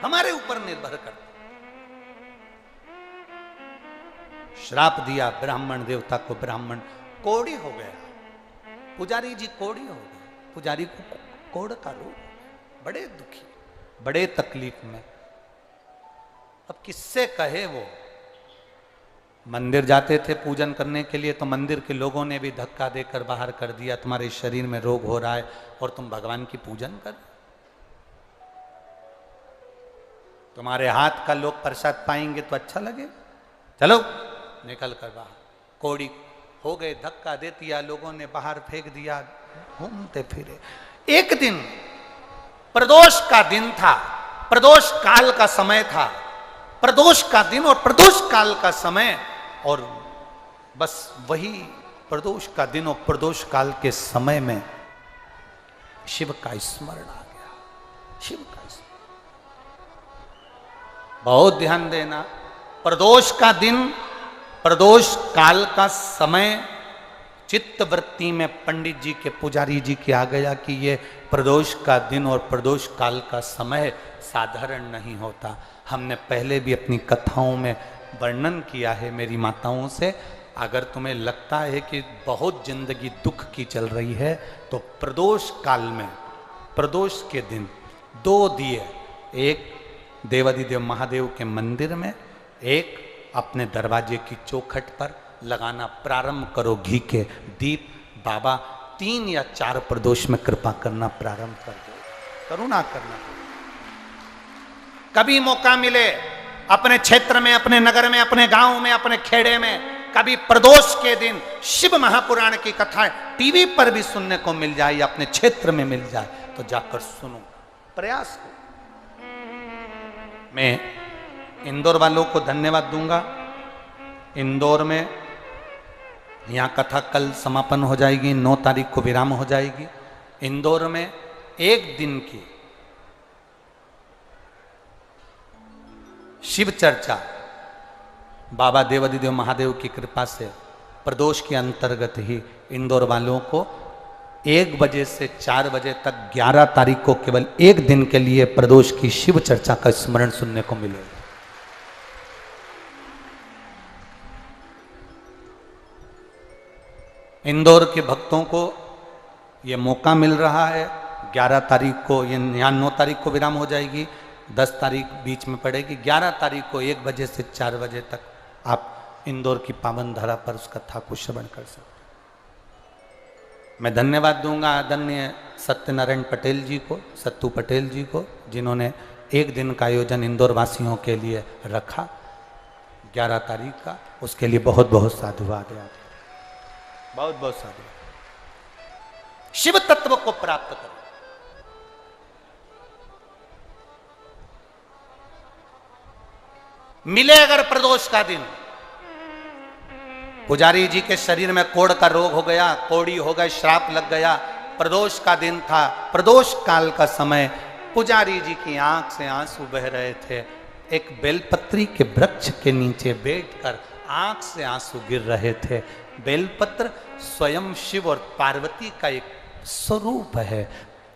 हमारे ऊपर निर्भर करती है। श्राप दिया ब्राह्मण देवता को, ब्राह्मण कोढ़ी हो गया, पुजारी जी कोढ़ी हो गए, पुजारी को कोढ़ का रोग, बड़े दुखी, बड़े तकलीफ में। अब किससे कहे? वो मंदिर जाते थे पूजन करने के लिए, तो मंदिर के लोगों ने भी धक्का देकर बाहर कर दिया, तुम्हारे शरीर में रोग हो रहा है और तुम भगवान की पूजन कर, तुम्हारे हाथ का लोग प्रसाद पाएंगे तो अच्छा लगेगा, चलो निकल कर बाहर। कोड़ी हो गए, धक्का दे दिया, लोगों ने बाहर फेंक दिया, घूमते फिरे। एक दिन प्रदोष का दिन था, प्रदोष काल का समय था, प्रदोष का दिन और प्रदोष काल का समय, और बस वही प्रदोष का दिन और प्रदोष काल के समय में शिव का स्मरण आ गया। शिव का स्मरण, बहुत ध्यान देना, प्रदोष का दिन, प्रदोष काल का समय, चित्त वृत्ति में पंडित जी के, पुजारी जी के आ गया कि ये प्रदोष का दिन और प्रदोष काल का समय साधारण नहीं होता। हमने पहले भी अपनी कथाओं में वर्णन किया है मेरी माताओं से। अगर तुम्हें लगता है कि बहुत जिंदगी दुख की चल रही है, तो प्रदोष काल में, प्रदोष के दिन 2 दिए, एक देवाधिदेव महादेव के मंदिर में, एक अपने दरवाजे की चौखट पर लगाना प्रारंभ करो घी के दीप। बाबा 3 या 4 प्रदोष में कृपा करना प्रारंभ कर दो, करुणा करना। कभी मौका मिले अपने क्षेत्र में, अपने नगर में, अपने गांव में, अपने खेड़े में, कभी प्रदोष के दिन शिव महापुराण की कथाएं टीवी पर भी सुनने को मिल जाए या अपने क्षेत्र में मिल जाए, तो जाकर सुनो, प्रयास करो। मैं इंदौर वालों को धन्यवाद दूंगा। इंदौर में यहाँ कथा कल समापन हो जाएगी, 9 तारीख को विराम हो जाएगी। इंदौर में 1 दिन की शिव चर्चा बाबा देवाधिदेव महादेव की कृपा से प्रदोष के अंतर्गत ही इंदौर वालों को 1 बजे से 4 बजे तक 11 तारीख को केवल 1 दिन के लिए प्रदोष की शिव चर्चा का स्मरण सुनने को मिलेगा। इंदौर के भक्तों को ये मौका मिल रहा है। 11 तारीख को, यहाँ 9 तारीख को विराम हो जाएगी, 10 तारीख बीच में पड़ेगी, 11 तारीख को 1 बजे से 4 बजे तक आप इंदौर की पावन धरा पर उस कथा को श्रवण कर सकते हैं। मैं धन्यवाद दूंगा आदरणीय सत्यनारायण पटेल जी को, सत्तू पटेल जी को, जिन्होंने 1 दिन का आयोजन इंदौर वासियों के लिए रखा 11 तारीख का। उसके लिए बहुत बहुत साधुवाद है, बहुत बहुत साधुवाद। शिव तत्व को प्राप्त करो। मिले अगर प्रदोष का दिन, पुजारी जी के शरीर में कोढ़ का रोग हो गया, कोढ़ी हो गए, श्राप लग गया, प्रदोष का दिन था, प्रदोष काल का समय, पुजारी जी की आंख से आंसू बह रहे थे। एक बेलपत्री के वृक्ष के नीचे बैठकर आंख से आंसू गिर रहे थे। बेलपत्र स्वयं शिव और पार्वती का एक स्वरूप है।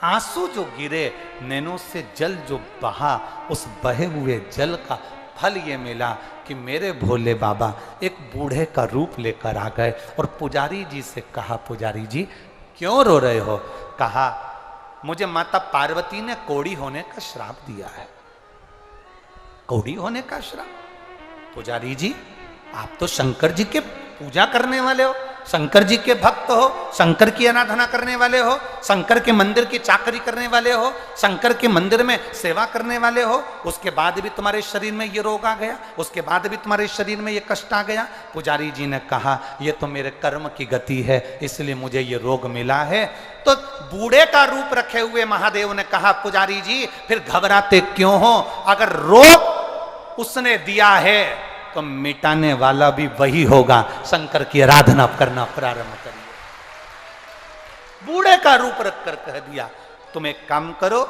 आंसू जो गिरे, नैनों से जल जो बहा, उस बहे हुए जल का फल ये मिला कि मेरे भोले बाबा एक बूढ़े का रूप लेकर आ गए और पुजारी जी से कहा, पुजारी जी क्यों रो रहे हो? कहा, मुझे माता पार्वती ने कोढ़ी होने का श्राप दिया है। कोढ़ी होने का श्राप? पुजारी जी आप तो शंकर जी के पूजा करने वाले हो, शंकर जी के भक्त हो, शंकर की आराधना करने वाले हो, शंकर के मंदिर की चाकरी करने वाले हो, शंकर के मंदिर में सेवा करने वाले हो, उसके बाद भी तुम्हारे शरीर में ये रोग आ गया, उसके बाद भी तुम्हारे शरीर में ये कष्ट आ गया। पुजारी जी ने कहा ये तो मेरे कर्म की गति है, इसलिए मुझे ये रोग मिला है। तो बूढ़े का रूप रखे हुए महादेव ने कहा पुजारी जी फिर घबराते क्यों हो, अगर रोग उसने दिया है तो मिटाने वाला भी वही होगा, शंकर की आराधना करना प्रारंभ करिए। बूढ़े का रूप रखकर कह दिया तुम एक काम करो,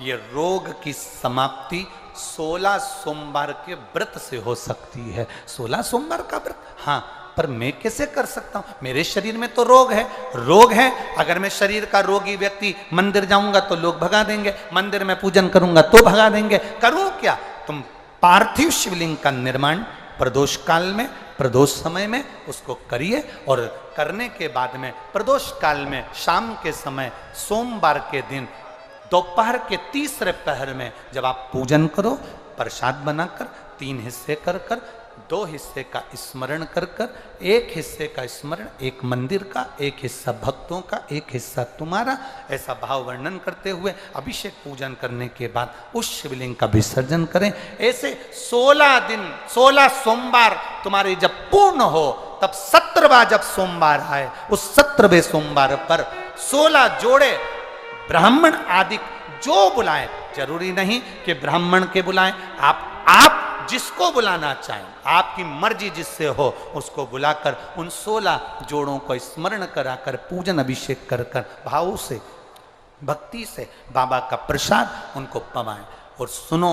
ये रोग की समाप्ति 16 सोमवार के व्रत से हो सकती है। 16 सोमवार का व्रत? हाँ, पर मैं कैसे कर सकता हूं, मेरे शरीर में तो रोग है। अगर मैं शरीर का रोगी व्यक्ति मंदिर जाऊंगा तो लोग भगा देंगे, मंदिर में पूजन करूंगा तो भगा देंगे, करूं क्या? तुम पार्थिव शिवलिंग का निर्माण प्रदोष काल में, प्रदोष समय में उसको करिए, और करने के बाद में प्रदोष काल में शाम के समय सोमवार के दिन दोपहर के तीसरे पहर में जब आप पूजन करो, प्रसाद बनाकर 3 हिस्से कर 2 हिस्से का स्मरण कर एक हिस्से का स्मरण एक मंदिर का, एक हिस्सा भक्तों का, एक हिस्सा तुम्हारा, ऐसा भाव वर्णन करते हुए अभिषेक पूजन करने के बाद उस शिवलिंग का विसर्जन करें। ऐसे 16 दिन, 16 सोमवार तुम्हारे जब पूर्ण हो, तब 17वां जब सोमवार आए, उस 17वें सोमवार पर 16 जोड़े ब्राह्मण आदि जो बुलाएं, जरूरी नहीं कि ब्राह्मण के बुलाएं, आप जिसको बुलाना चाहें, आपकी मर्जी जिससे हो उसको बुलाकर उन 16 जोड़ों को स्मरण कराकर पूजन अभिषेक कर भाव से, भक्ति से बाबा का प्रसाद उनको पवाएं। और सुनो,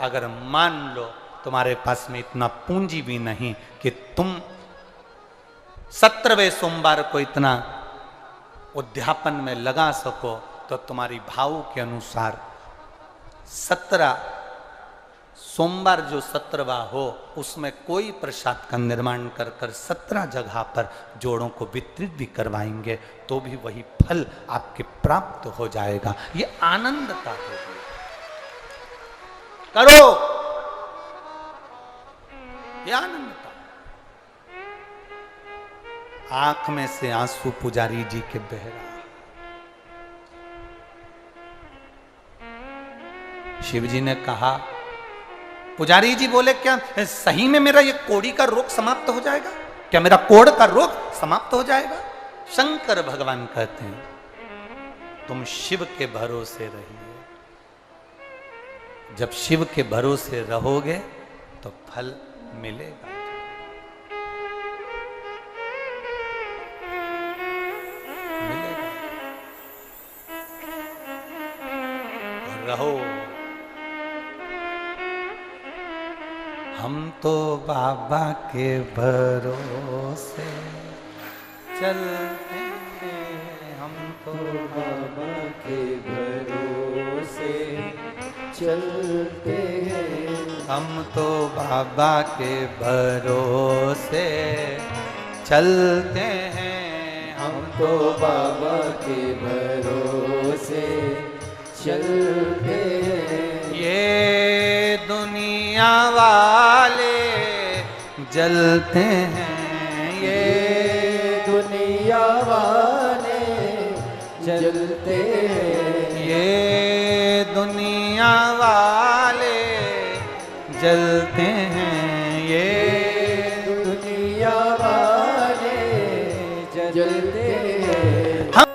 अगर मान लो तुम्हारे पास में इतना पूंजी भी नहीं कि तुम 17वें सोमवार को इतना उद्यापन में लगा सको, तो तुम्हारी भाव के अनुसार 17 सोमवार जो 17वां हो उसमें कोई प्रसाद का निर्माण कर 17 जगह पर जोड़ों को वितरित भी करवाएंगे, तो भी वही फल आपके प्राप्त हो जाएगा। ये आनंद का होगी। करो, ये आनंद का। आंख में से आंसू पुजारी जी के बह रहा। शिव जी ने कहा, पुजारी जी बोले क्या सही में मेरा ये कोड़ी का रोग समाप्त हो जाएगा? क्या मेरा कोड़ का रोग समाप्त हो जाएगा? शंकर भगवान कहते हैं तुम शिव के भरोसे रहिए। जब शिव के भरोसे रहोगे तो फल मिलेगा। रहो। हम तो बाबा के भरोसे चलते हैं, हम तो बाबा के भरोसे चलते हैं, हम तो बाबा के भरोसे चलते हैं, हम तो बाबा के भरोसे चलते हैं। ये दुनिया वाले जलते हैं, ये दुनिया वाले जलते हैं, ये दुनिया वाले जलते हैं, ये दुनिया वाले जलते हैं। हम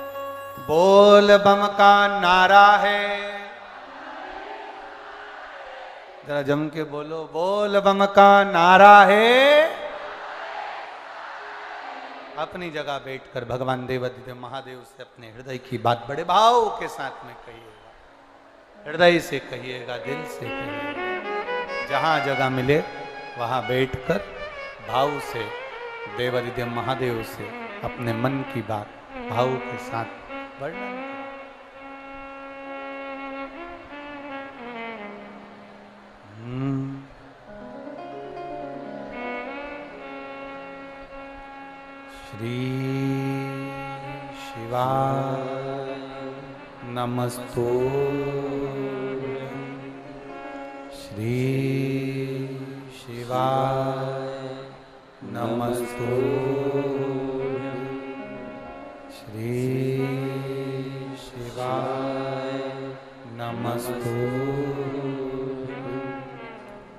बोल बम का नारा है, जरा जम के बोलो, बोल बम का नारा है। अपनी जगह बैठकर भगवान देवाधिदेव महादेव से अपने हृदय की बात बड़े भाव के साथ में कहिएगा, हृदय से कहिएगा, दिल से कहिएगा। जहां जगह मिले वहां बैठकर भाव से देवाधिदेव महादेव से अपने मन की बात भाव के साथ वर्णन। श्री शिवाय नमस्तुभ्यं, श्री शिवाय नमस्तुभ्यं,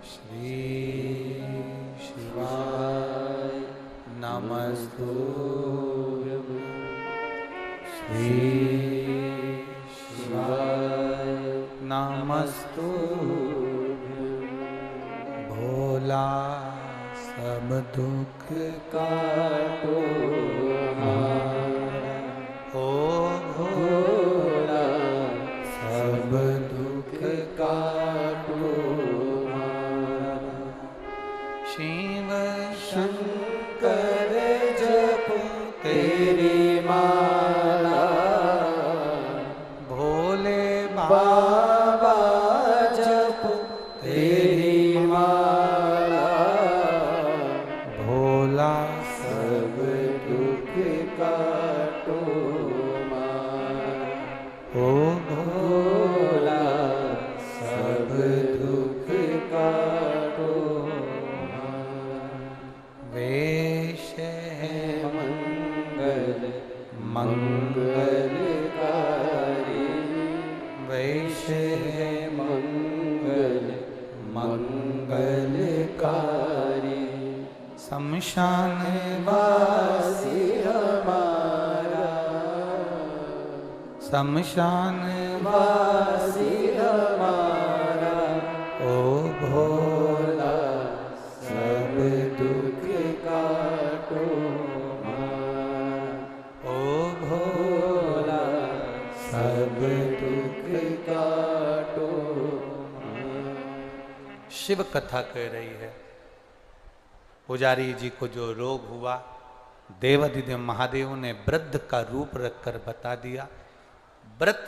श्री शिवाय नमस्तुभ्यं। श्री शिवाय नमस्तुभ्यं। भोला सब दुख काटो हमारा, ओ भोला सब दुख काटो हमारा। शिव शंकर जपो तेरी माला, भोले बाबा जपो तेरी माला। भोला सब दुख काटो हमारा, ओ भोला सब दुख काटो हमारा। वेश है मंगल मंगलकारी, वेश है मंगल मंगलकारी। शमशान वासी हमारा, शमशान वासी हमारा। ओ भोला सब दुख काटो हमारा, ओ भोला सब दुख काटो हमारा। शिव कथा कह रही है। पुजारी जी को जो रोग हुआ, देवाधिदेव महादेव ने वृद्ध का रूप रखकर बता दिया। व्रत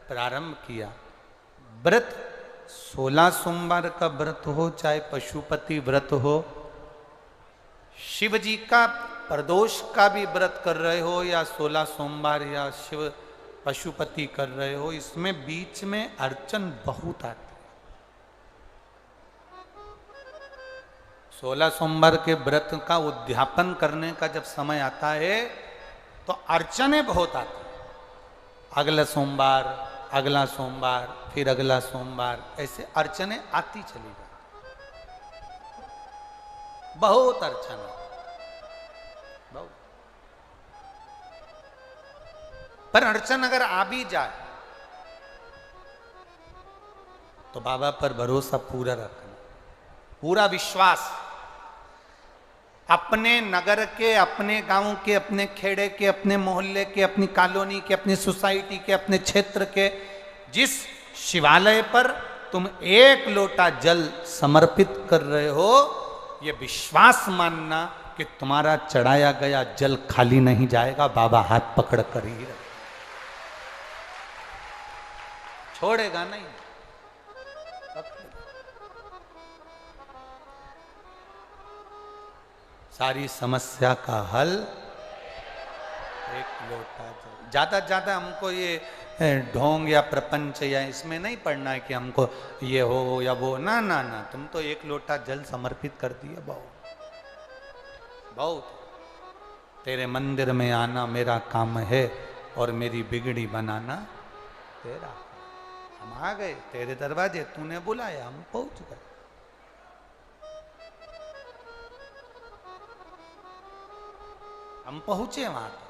प्रारंभ किया। व्रत 16 सोमवार का व्रत हो, चाहे पशुपति व्रत हो, शिव जी का प्रदोष का भी व्रत कर रहे हो, या 16 सोमवार या शिव पशुपति कर रहे हो, इसमें बीच में अड़चन बहुत आती है। 16 सोमवार के व्रत का उद्यापन करने का जब समय आता है तो अड़चने बहुत आती हैं। अगला सोमवार, अगला सोमवार, फिर अगला सोमवार, ऐसे अड़चने आती चली जाती, बहुत अड़चन, बहुत। पर अड़चन अगर आ भी जाए तो बाबा पर भरोसा पूरा रखना, पूरा विश्वास। अपने नगर के, अपने गांव के, अपने खेड़े के, अपने मोहल्ले के, अपनी कॉलोनी के, अपनी सोसाइटी के, अपने क्षेत्र के जिस शिवालय पर तुम 1 लोटा जल समर्पित कर रहे हो, ये विश्वास मानना कि तुम्हारा चढ़ाया गया जल खाली नहीं जाएगा। बाबा हाथ पकड़ कर ही रहे, छोड़ेगा नहीं। सारी समस्या का हल 1 लोटा जल। ज्यादा ज्यादा हमको ये ढोंग या प्रपंच या इसमें नहीं पढ़ना है कि हमको ये हो या वो, ना ना ना। तुम तो 1 लोटा जल समर्पित कर दिया, बहुत बहुत। तेरे मंदिर में आना मेरा काम है और मेरी बिगड़ी बनाना तेरा। हम आ गए तेरे दरवाजे, तूने बुलाया, हम पहुंच गए। हम पहुंचे वहां तक।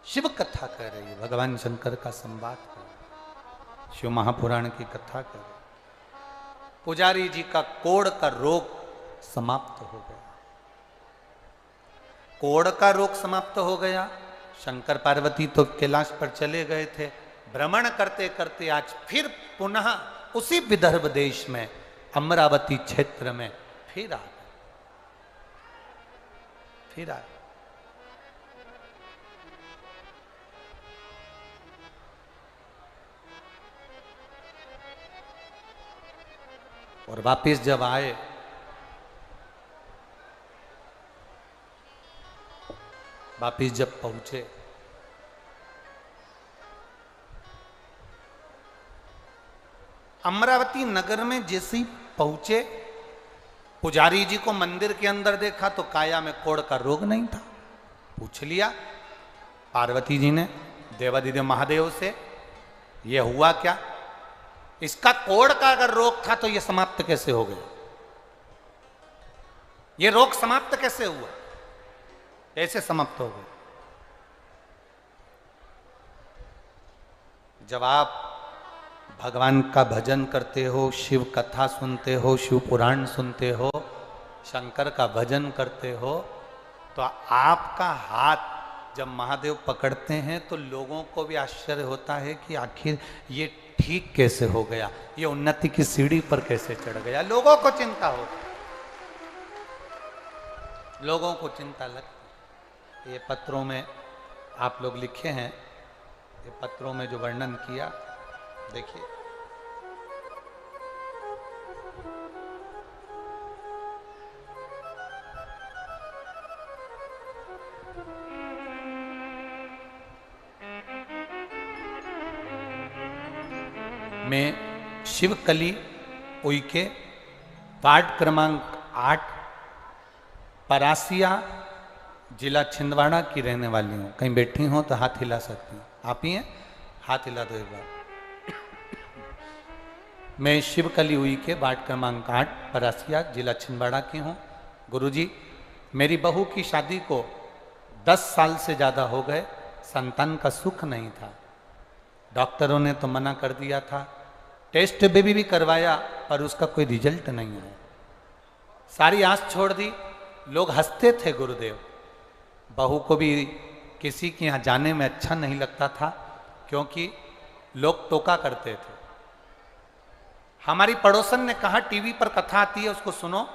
शिव कथा कह रही है, भगवान शंकर का संवाद कर रही है, शिव महापुराण की कथा कर रही है। पुजारी जी का कोढ़ का रोग समाप्त हो गया। कोढ़ का रोग समाप्त हो गया। शंकर पार्वती तो कैलाश पर चले गए थे। भ्रमण करते करते आज फिर पुनः उसी विदर्भ देश में, अमरावती क्षेत्र में फिर आ गए, फिर आए। और वापिस जब आए वापिस जब पहुंचे, अमरावती नगर में जैसे ही पहुंचे, पुजारी जी को मंदिर के अंदर देखा तो काया में कोढ़ का रोग नहीं था। पूछ लिया पार्वती जी ने देवाधिदेव महादेव से, ये हुआ क्या? इसका कोढ़ का अगर रोग था तो यह समाप्त कैसे हो गया? यह रोग समाप्त कैसे हुआ? कैसे समाप्त हो गया? जब आप भगवान का भजन करते हो, शिव कथा सुनते हो, शिव पुराण सुनते हो, शंकर का भजन करते हो, तो आपका हाथ जब महादेव पकड़ते हैं तो लोगों को भी आश्चर्य होता है कि आखिर ये ठीक कैसे हो गया, ये उन्नति की सीढ़ी पर कैसे चढ़ गया। लोगों को चिंता हो, लोगों को चिंता लगती। ये पत्रों में आप लोग लिखे हैं, ये पत्रों में जो वर्णन किया देखिए, मैं शिवकली उइके वार्ड क्रमांक 8 परासिया जिला छिंदवाड़ा की रहने वाली हूँ। कहीं बैठी हो तो हाथ हिला सकती हूँ। आप ही हैं? हाथ हिला दो एक बार। मैं शिवकली उइके वार्ड क्रमांक 8 परासिया जिला छिंदवाड़ा की हूँ। गुरुजी, मेरी बहू की शादी को 10 साल से ज़्यादा हो गए, संतान का सुख नहीं था। डॉक्टरों ने तो मना कर दिया था, टेस्ट बेबी भी करवाया पर उसका कोई रिजल्ट नहीं आया। सारी आस छोड़ दी। लोग हंसते थे गुरुदेव। बहू को भी किसी के यहाँ जाने में अच्छा नहीं लगता था क्योंकि लोग टोका करते थे। हमारी पड़ोसन ने कहा टीवी पर कथा आती है, उसको सुनो।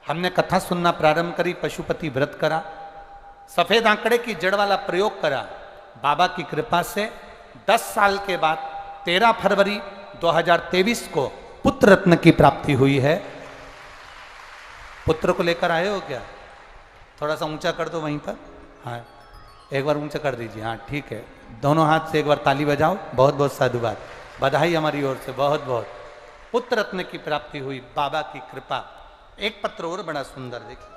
हमने कथा सुनना प्रारंभ करी, पशुपति व्रत करा, सफेद आंकड़े की जड़ वाला प्रयोग करा। बाबा की कृपा से 10 साल के बाद 13 फरवरी 2023 को पुत्र रत्न की प्राप्ति हुई है। पुत्र को लेकर आए हो क्या? थोड़ा सा ऊंचा कर दो वहीं पर। हाँ, एक बार ऊंचा कर दीजिए। हाँ ठीक है, दोनों हाथ से एक बार ताली बजाओ। बहुत बहुत साधुवाद, बधाई हमारी ओर से, बहुत बहुत। पुत्र रत्न की प्राप्ति हुई, बाबा की कृपा। एक पत्र और बड़ा सुंदर देखिए,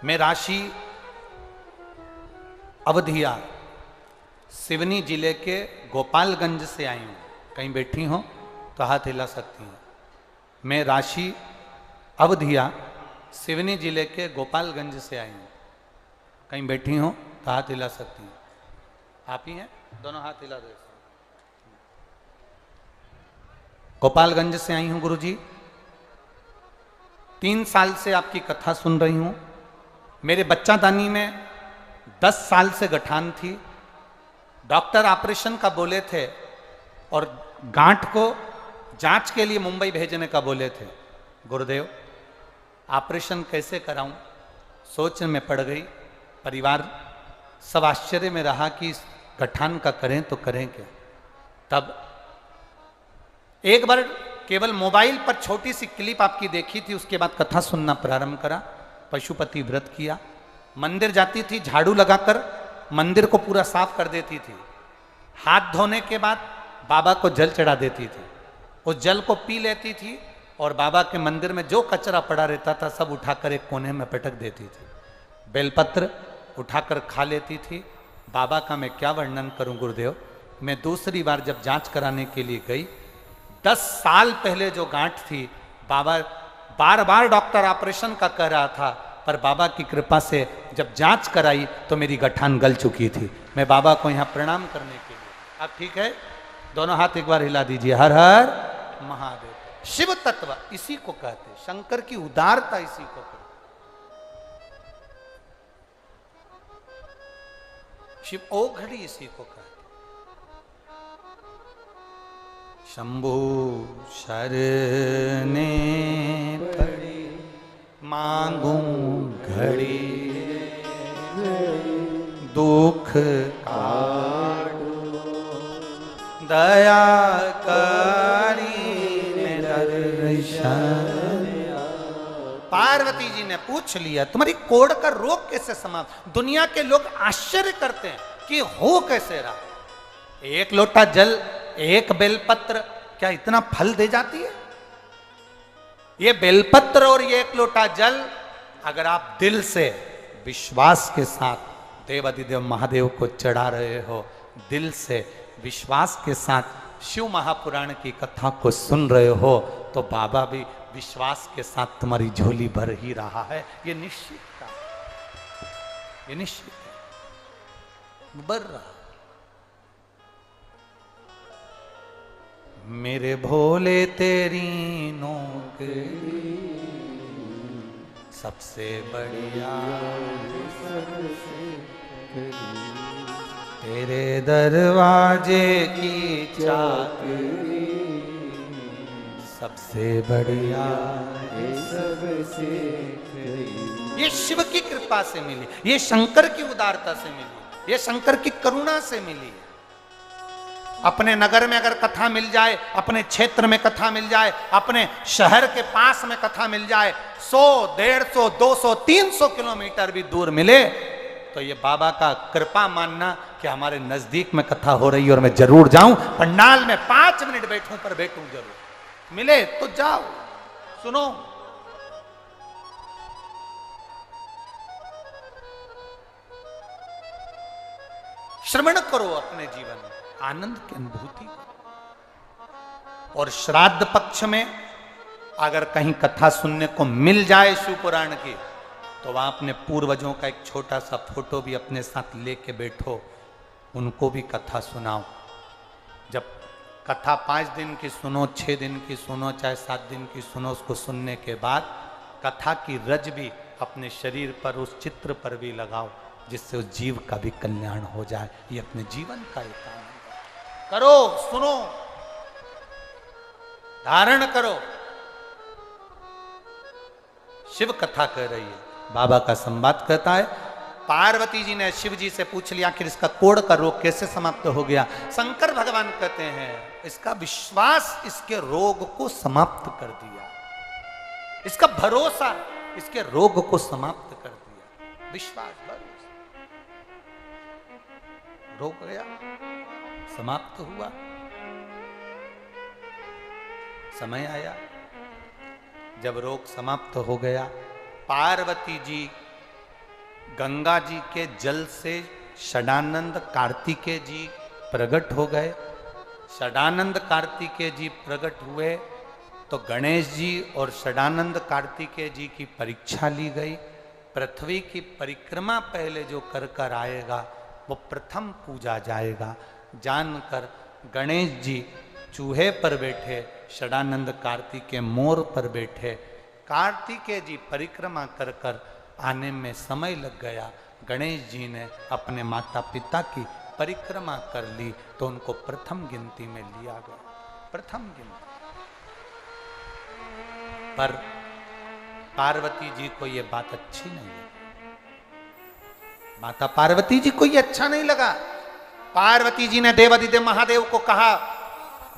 मैं राशि अवधिया सिवनी जिले के गोपालगंज से आई हूँ। कहीं बैठी हो तो हाथ हिला सकती हैं। मैं राशि अवधिया सिवनी जिले के गोपालगंज से आई हूँ। कहीं बैठी हो तो हाथ हिला सकती हैं। आप ही हैं? दोनों हाथ हिला दो। गोपालगंज से आई हूँ गुरुजी। 3 साल से आपकी कथा सुन रही हूँ। मेरे बच्चादानी में 10 साल से गठान थी। डॉक्टर ऑपरेशन का बोले थे और गांठ को जांच के लिए मुंबई भेजने का बोले थे। गुरुदेव, ऑपरेशन कैसे कराऊं? सोच में पड़ गई। परिवार सब आश्चर्य में रहा कि इस गठान का करें तो करें क्या। तब एक बार केवल मोबाइल पर छोटी सी क्लिप आपकी देखी थी, उसके बाद कथा सुनना प्रारंभ करा। पशुपति व्रत किया। मंदिर जाती थी, झाड़ू लगाकर मंदिर को पूरा साफ कर देती थी। हाथ धोने के बाद बाबा को जल चढ़ा देती थी। उस जल को पी लेती थी और बाबा के मंदिर में जो कचरा पड़ा रहता था सब उठाकर एक कोने में पटक देती थी। बेलपत्र उठाकर खा लेती थी। बाबा का मैं क्या वर्णन करूं गुरुदेव। मैं दूसरी बार जब जांच कराने के लिए गई, 10 साल पहले जो गांठ थी, बाबा बार बार डॉक्टर ऑपरेशन का कह रहा था, पर बाबा की कृपा से जब जांच कराई तो मेरी गठान गल चुकी थी। मैं बाबा को यहाँ प्रणाम करने के लिए। अब ठीक है, दोनों हाथ एक बार हिला दीजिए। हर हर महादेव। शिव तत्व इसी को कहते, शंकर की उदारता इसी को कहते। शिव ओघड़ी इसी को कहते। शंभु शरणे पड़ी मांगू घड़ी, दुख काटो दया करी दर्शन। पार्वती जी ने पूछ लिया, तुम्हारी कोढ़ का रोग कैसे समाप्त? दुनिया के लोग आश्चर्य करते हैं कि हो कैसे रहा। एक लोटा जल, एक बेलपत्र, क्या इतना फल दे जाती है? ये बेलपत्र और ये एक लोटा जल, अगर आप दिल से विश्वास के साथ देवाधिदेव महादेव को चढ़ा रहे हो, दिल से विश्वास के साथ शिव महापुराण की कथा को सुन रहे हो, तो बाबा भी विश्वास के साथ तुम्हारी झोली भर ही रहा है। ये निश्चित था, ये निश्चित है, भर रहा। मेरे भोले तेरी नौकरी सबसे बढ़िया, तेरे दरवाजे की चाकरी सबसे बढ़िया, सबसे ये शिव की कृपा से मिली, ये शंकर की उदारता से मिली, ये शंकर की करुणा से मिली। अपने नगर में अगर कथा मिल जाए, अपने क्षेत्र में कथा मिल जाए, अपने शहर के पास में कथा मिल जाए, 100, 150, 200, 300 किलोमीटर भी दूर मिले, तो ये बाबा का कृपा मानना कि हमारे नजदीक में कथा हो रही है और मैं जरूर जाऊं, पंडाल में 5 मिनट बैठूं पर बैठूं जरूर, मिले तो जाओ, सुनो। श्रवण करो अपने जीवन में, आनंद की अनुभूति करो। और श्राद्ध पक्ष में अगर कहीं कथा सुनने को मिल जाए शिव पुराण की, तो वहां अपने पूर्वजों का एक छोटा सा फोटो भी अपने साथ लेके बैठो, उनको भी कथा सुनाओ। जब कथा 5 दिन की सुनो, 6 दिन की सुनो, चाहे 7 दिन की सुनो, उसको सुनने के बाद कथा की रज भी अपने शरीर पर, उस चित्र पर भी लगाओ, जिससे उस जीव का भी कल्याण हो जाए। ये अपने जीवन का एक काम है। करो, सुनो, धारण करो। शिव कथा कह रही है, बाबा का संवाद कहता है। पार्वती जी ने शिव जी से पूछ लिया आखिर इसका कोढ़ का रोग कैसे समाप्त हो गया। शंकर भगवान कहते हैं इसका विश्वास इसके रोग को समाप्त कर दिया, इसका भरोसा इसके रोग को समाप्त कर दिया। विश्वास, भरोसा, रोग गया, समाप्त हुआ। समय आया जब रोग समाप्त हो गया, पार्वती जी गंगा जी के जल से षडानंद कार्तिकेय जी प्रकट हो गए। षडानंद कार्तिकेय जी प्रकट हुए तो गणेश जी और षडानंद कार्तिकेय जी की परीक्षा ली गई। पृथ्वी की परिक्रमा पहले जो कर कर आएगा वो प्रथम पूजा जाएगा। जानकर गणेश जी चूहे पर बैठे, षडानंद कार्तिकेय मोर पर बैठे। कार्तिकेय जी परिक्रमा कर कर आने में समय लग गया। गणेश जी ने अपने माता पिता की परिक्रमा कर ली तो उनको प्रथम गिनती में लिया गया, प्रथम गिनती। पर पार्वती जी को यह बात अच्छी नहीं लगी। माता पार्वती जी को यह अच्छा नहीं लगा। पार्वती जी ने देवाधिदेव महादेव को कहा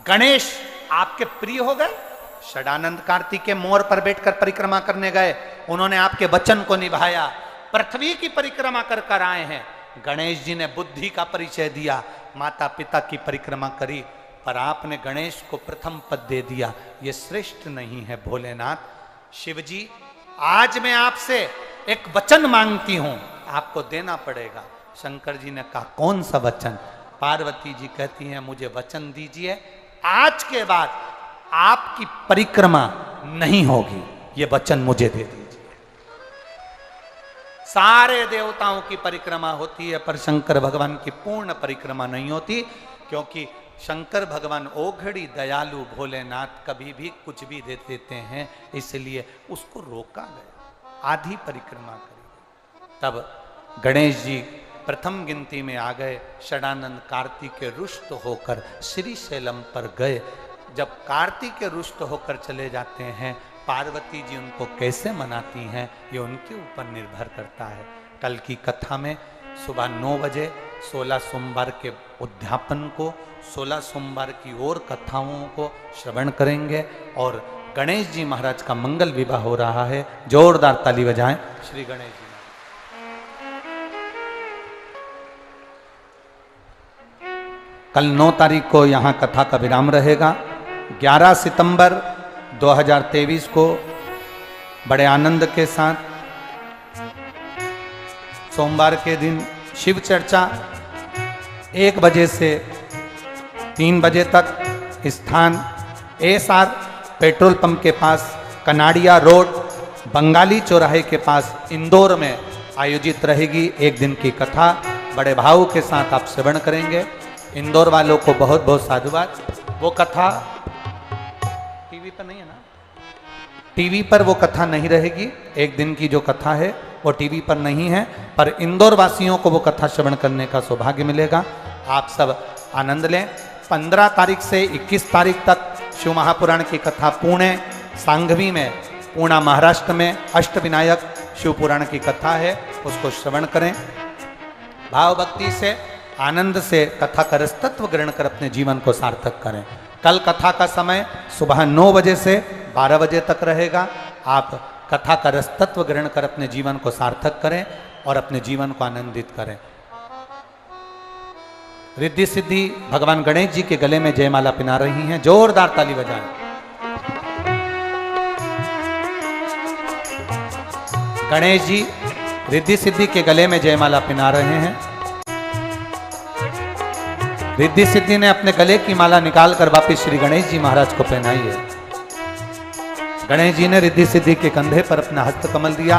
गणेश आपके प्रिय हो गए, षडानंद कार्तिकेय मोर पर बैठकर परिक्रमा करने गए, उन्होंने आपके वचन को निभाया, पृथ्वी की परिक्रमा कर कर आए हैं। गणेश जी ने बुद्धि का परिचय दिया, माता पिता की परिक्रमा करी, पर आपने गणेश को प्रथम पद दे दिया। ये श्रेष्ठ नहीं है भोलेनाथ। शिव जी आज मैं आपसे एक वचन मांगती हूं, आपको देना पड़ेगा। शंकर जी ने कहा कौन सा वचन। पार्वती जी कहती हैं मुझे वचन दीजिए, आज के बाद आपकी परिक्रमा नहीं होगी, ये वचन मुझे दे दीजिए। सारे देवताओं की परिक्रमा होती है पर शंकर भगवान की पूर्ण परिक्रमा नहीं होती, क्योंकि शंकर भगवान ओघड़ी दयालु भोलेनाथ कभी भी कुछ भी दे देते हैं, इसलिए उसको रोका गया, आधी परिक्रमा करी। तब गणेश जी प्रथम गिनती में आ गए। षडानंद कार्तिकेय रुष्ट होकर श्रीशैलम पर गए। जब कार्तिकेय रुष्ट होकर चले जाते हैं, पार्वती जी उनको कैसे मनाती हैं ये उनके ऊपर निर्भर करता है। कल की कथा में सुबह 9 बजे 16 सोमवार के उद्यापन को, 16 सोमवार की और कथाओं को श्रवण करेंगे और गणेश जी महाराज का मंगल विवाह हो रहा है। जोरदार ताली बजाएं श्री गणेश जी। कल 9 तारीख को यहाँ कथा का विराम रहेगा। 11 सितंबर 2023 को बड़े आनंद के साथ सोमवार के दिन शिव चर्चा 1 बजे से 3 बजे तक स्थान एसआर पेट्रोल पंप के पास, कनाडिया रोड, बंगाली चौराहे के पास, इंदौर में आयोजित रहेगी 1 दिन की कथा। बड़े भाव के साथ आप श्रवण करेंगे। इंदौर वालों को बहुत बहुत साधुवाद। वो कथा टीवी पर नहीं है ना, टीवी पर वो कथा नहीं रहेगी। 1 दिन की जो कथा है वो टीवी पर नहीं है, पर इंदौर वासियों को वो कथा श्रवण करने का सौभाग्य मिलेगा। आप सब आनंद लें। 15 तारीख से 21 तारीख तक शिव महापुराण की कथा पुणे सांघवी में, पूना महाराष्ट्र में अष्टविनायक शिव पुराण की कथा है, उसको श्रवण करें। भाव भक्ति से, आनंद से कथा का रसतत्व ग्रहण कर अपने जीवन को सार्थक करें। कल कथा का समय सुबह 9 बजे से 12 बजे तक रहेगा। आप कथा का रसतत्व ग्रहण कर अपने जीवन को सार्थक करें और अपने जीवन को आनंदित करें। रिद्धि सिद्धि भगवान गणेश जी के गले में जयमाला पिना रही हैं। जोरदार ताली बजाएं। गणेश जी रिद्धि सिद्धि के गले में जयमाला पिना रहे हैं। रिद्धि सिद्धि ने अपने गले की माला निकालकर वापिस श्री गणेश जी महाराज को पहनाई है। गणेश जी ने रिद्धि सिद्धि के कंधे पर अपना हस्त कमल दिया।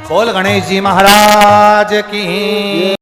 बोल गणेश जी महाराज की।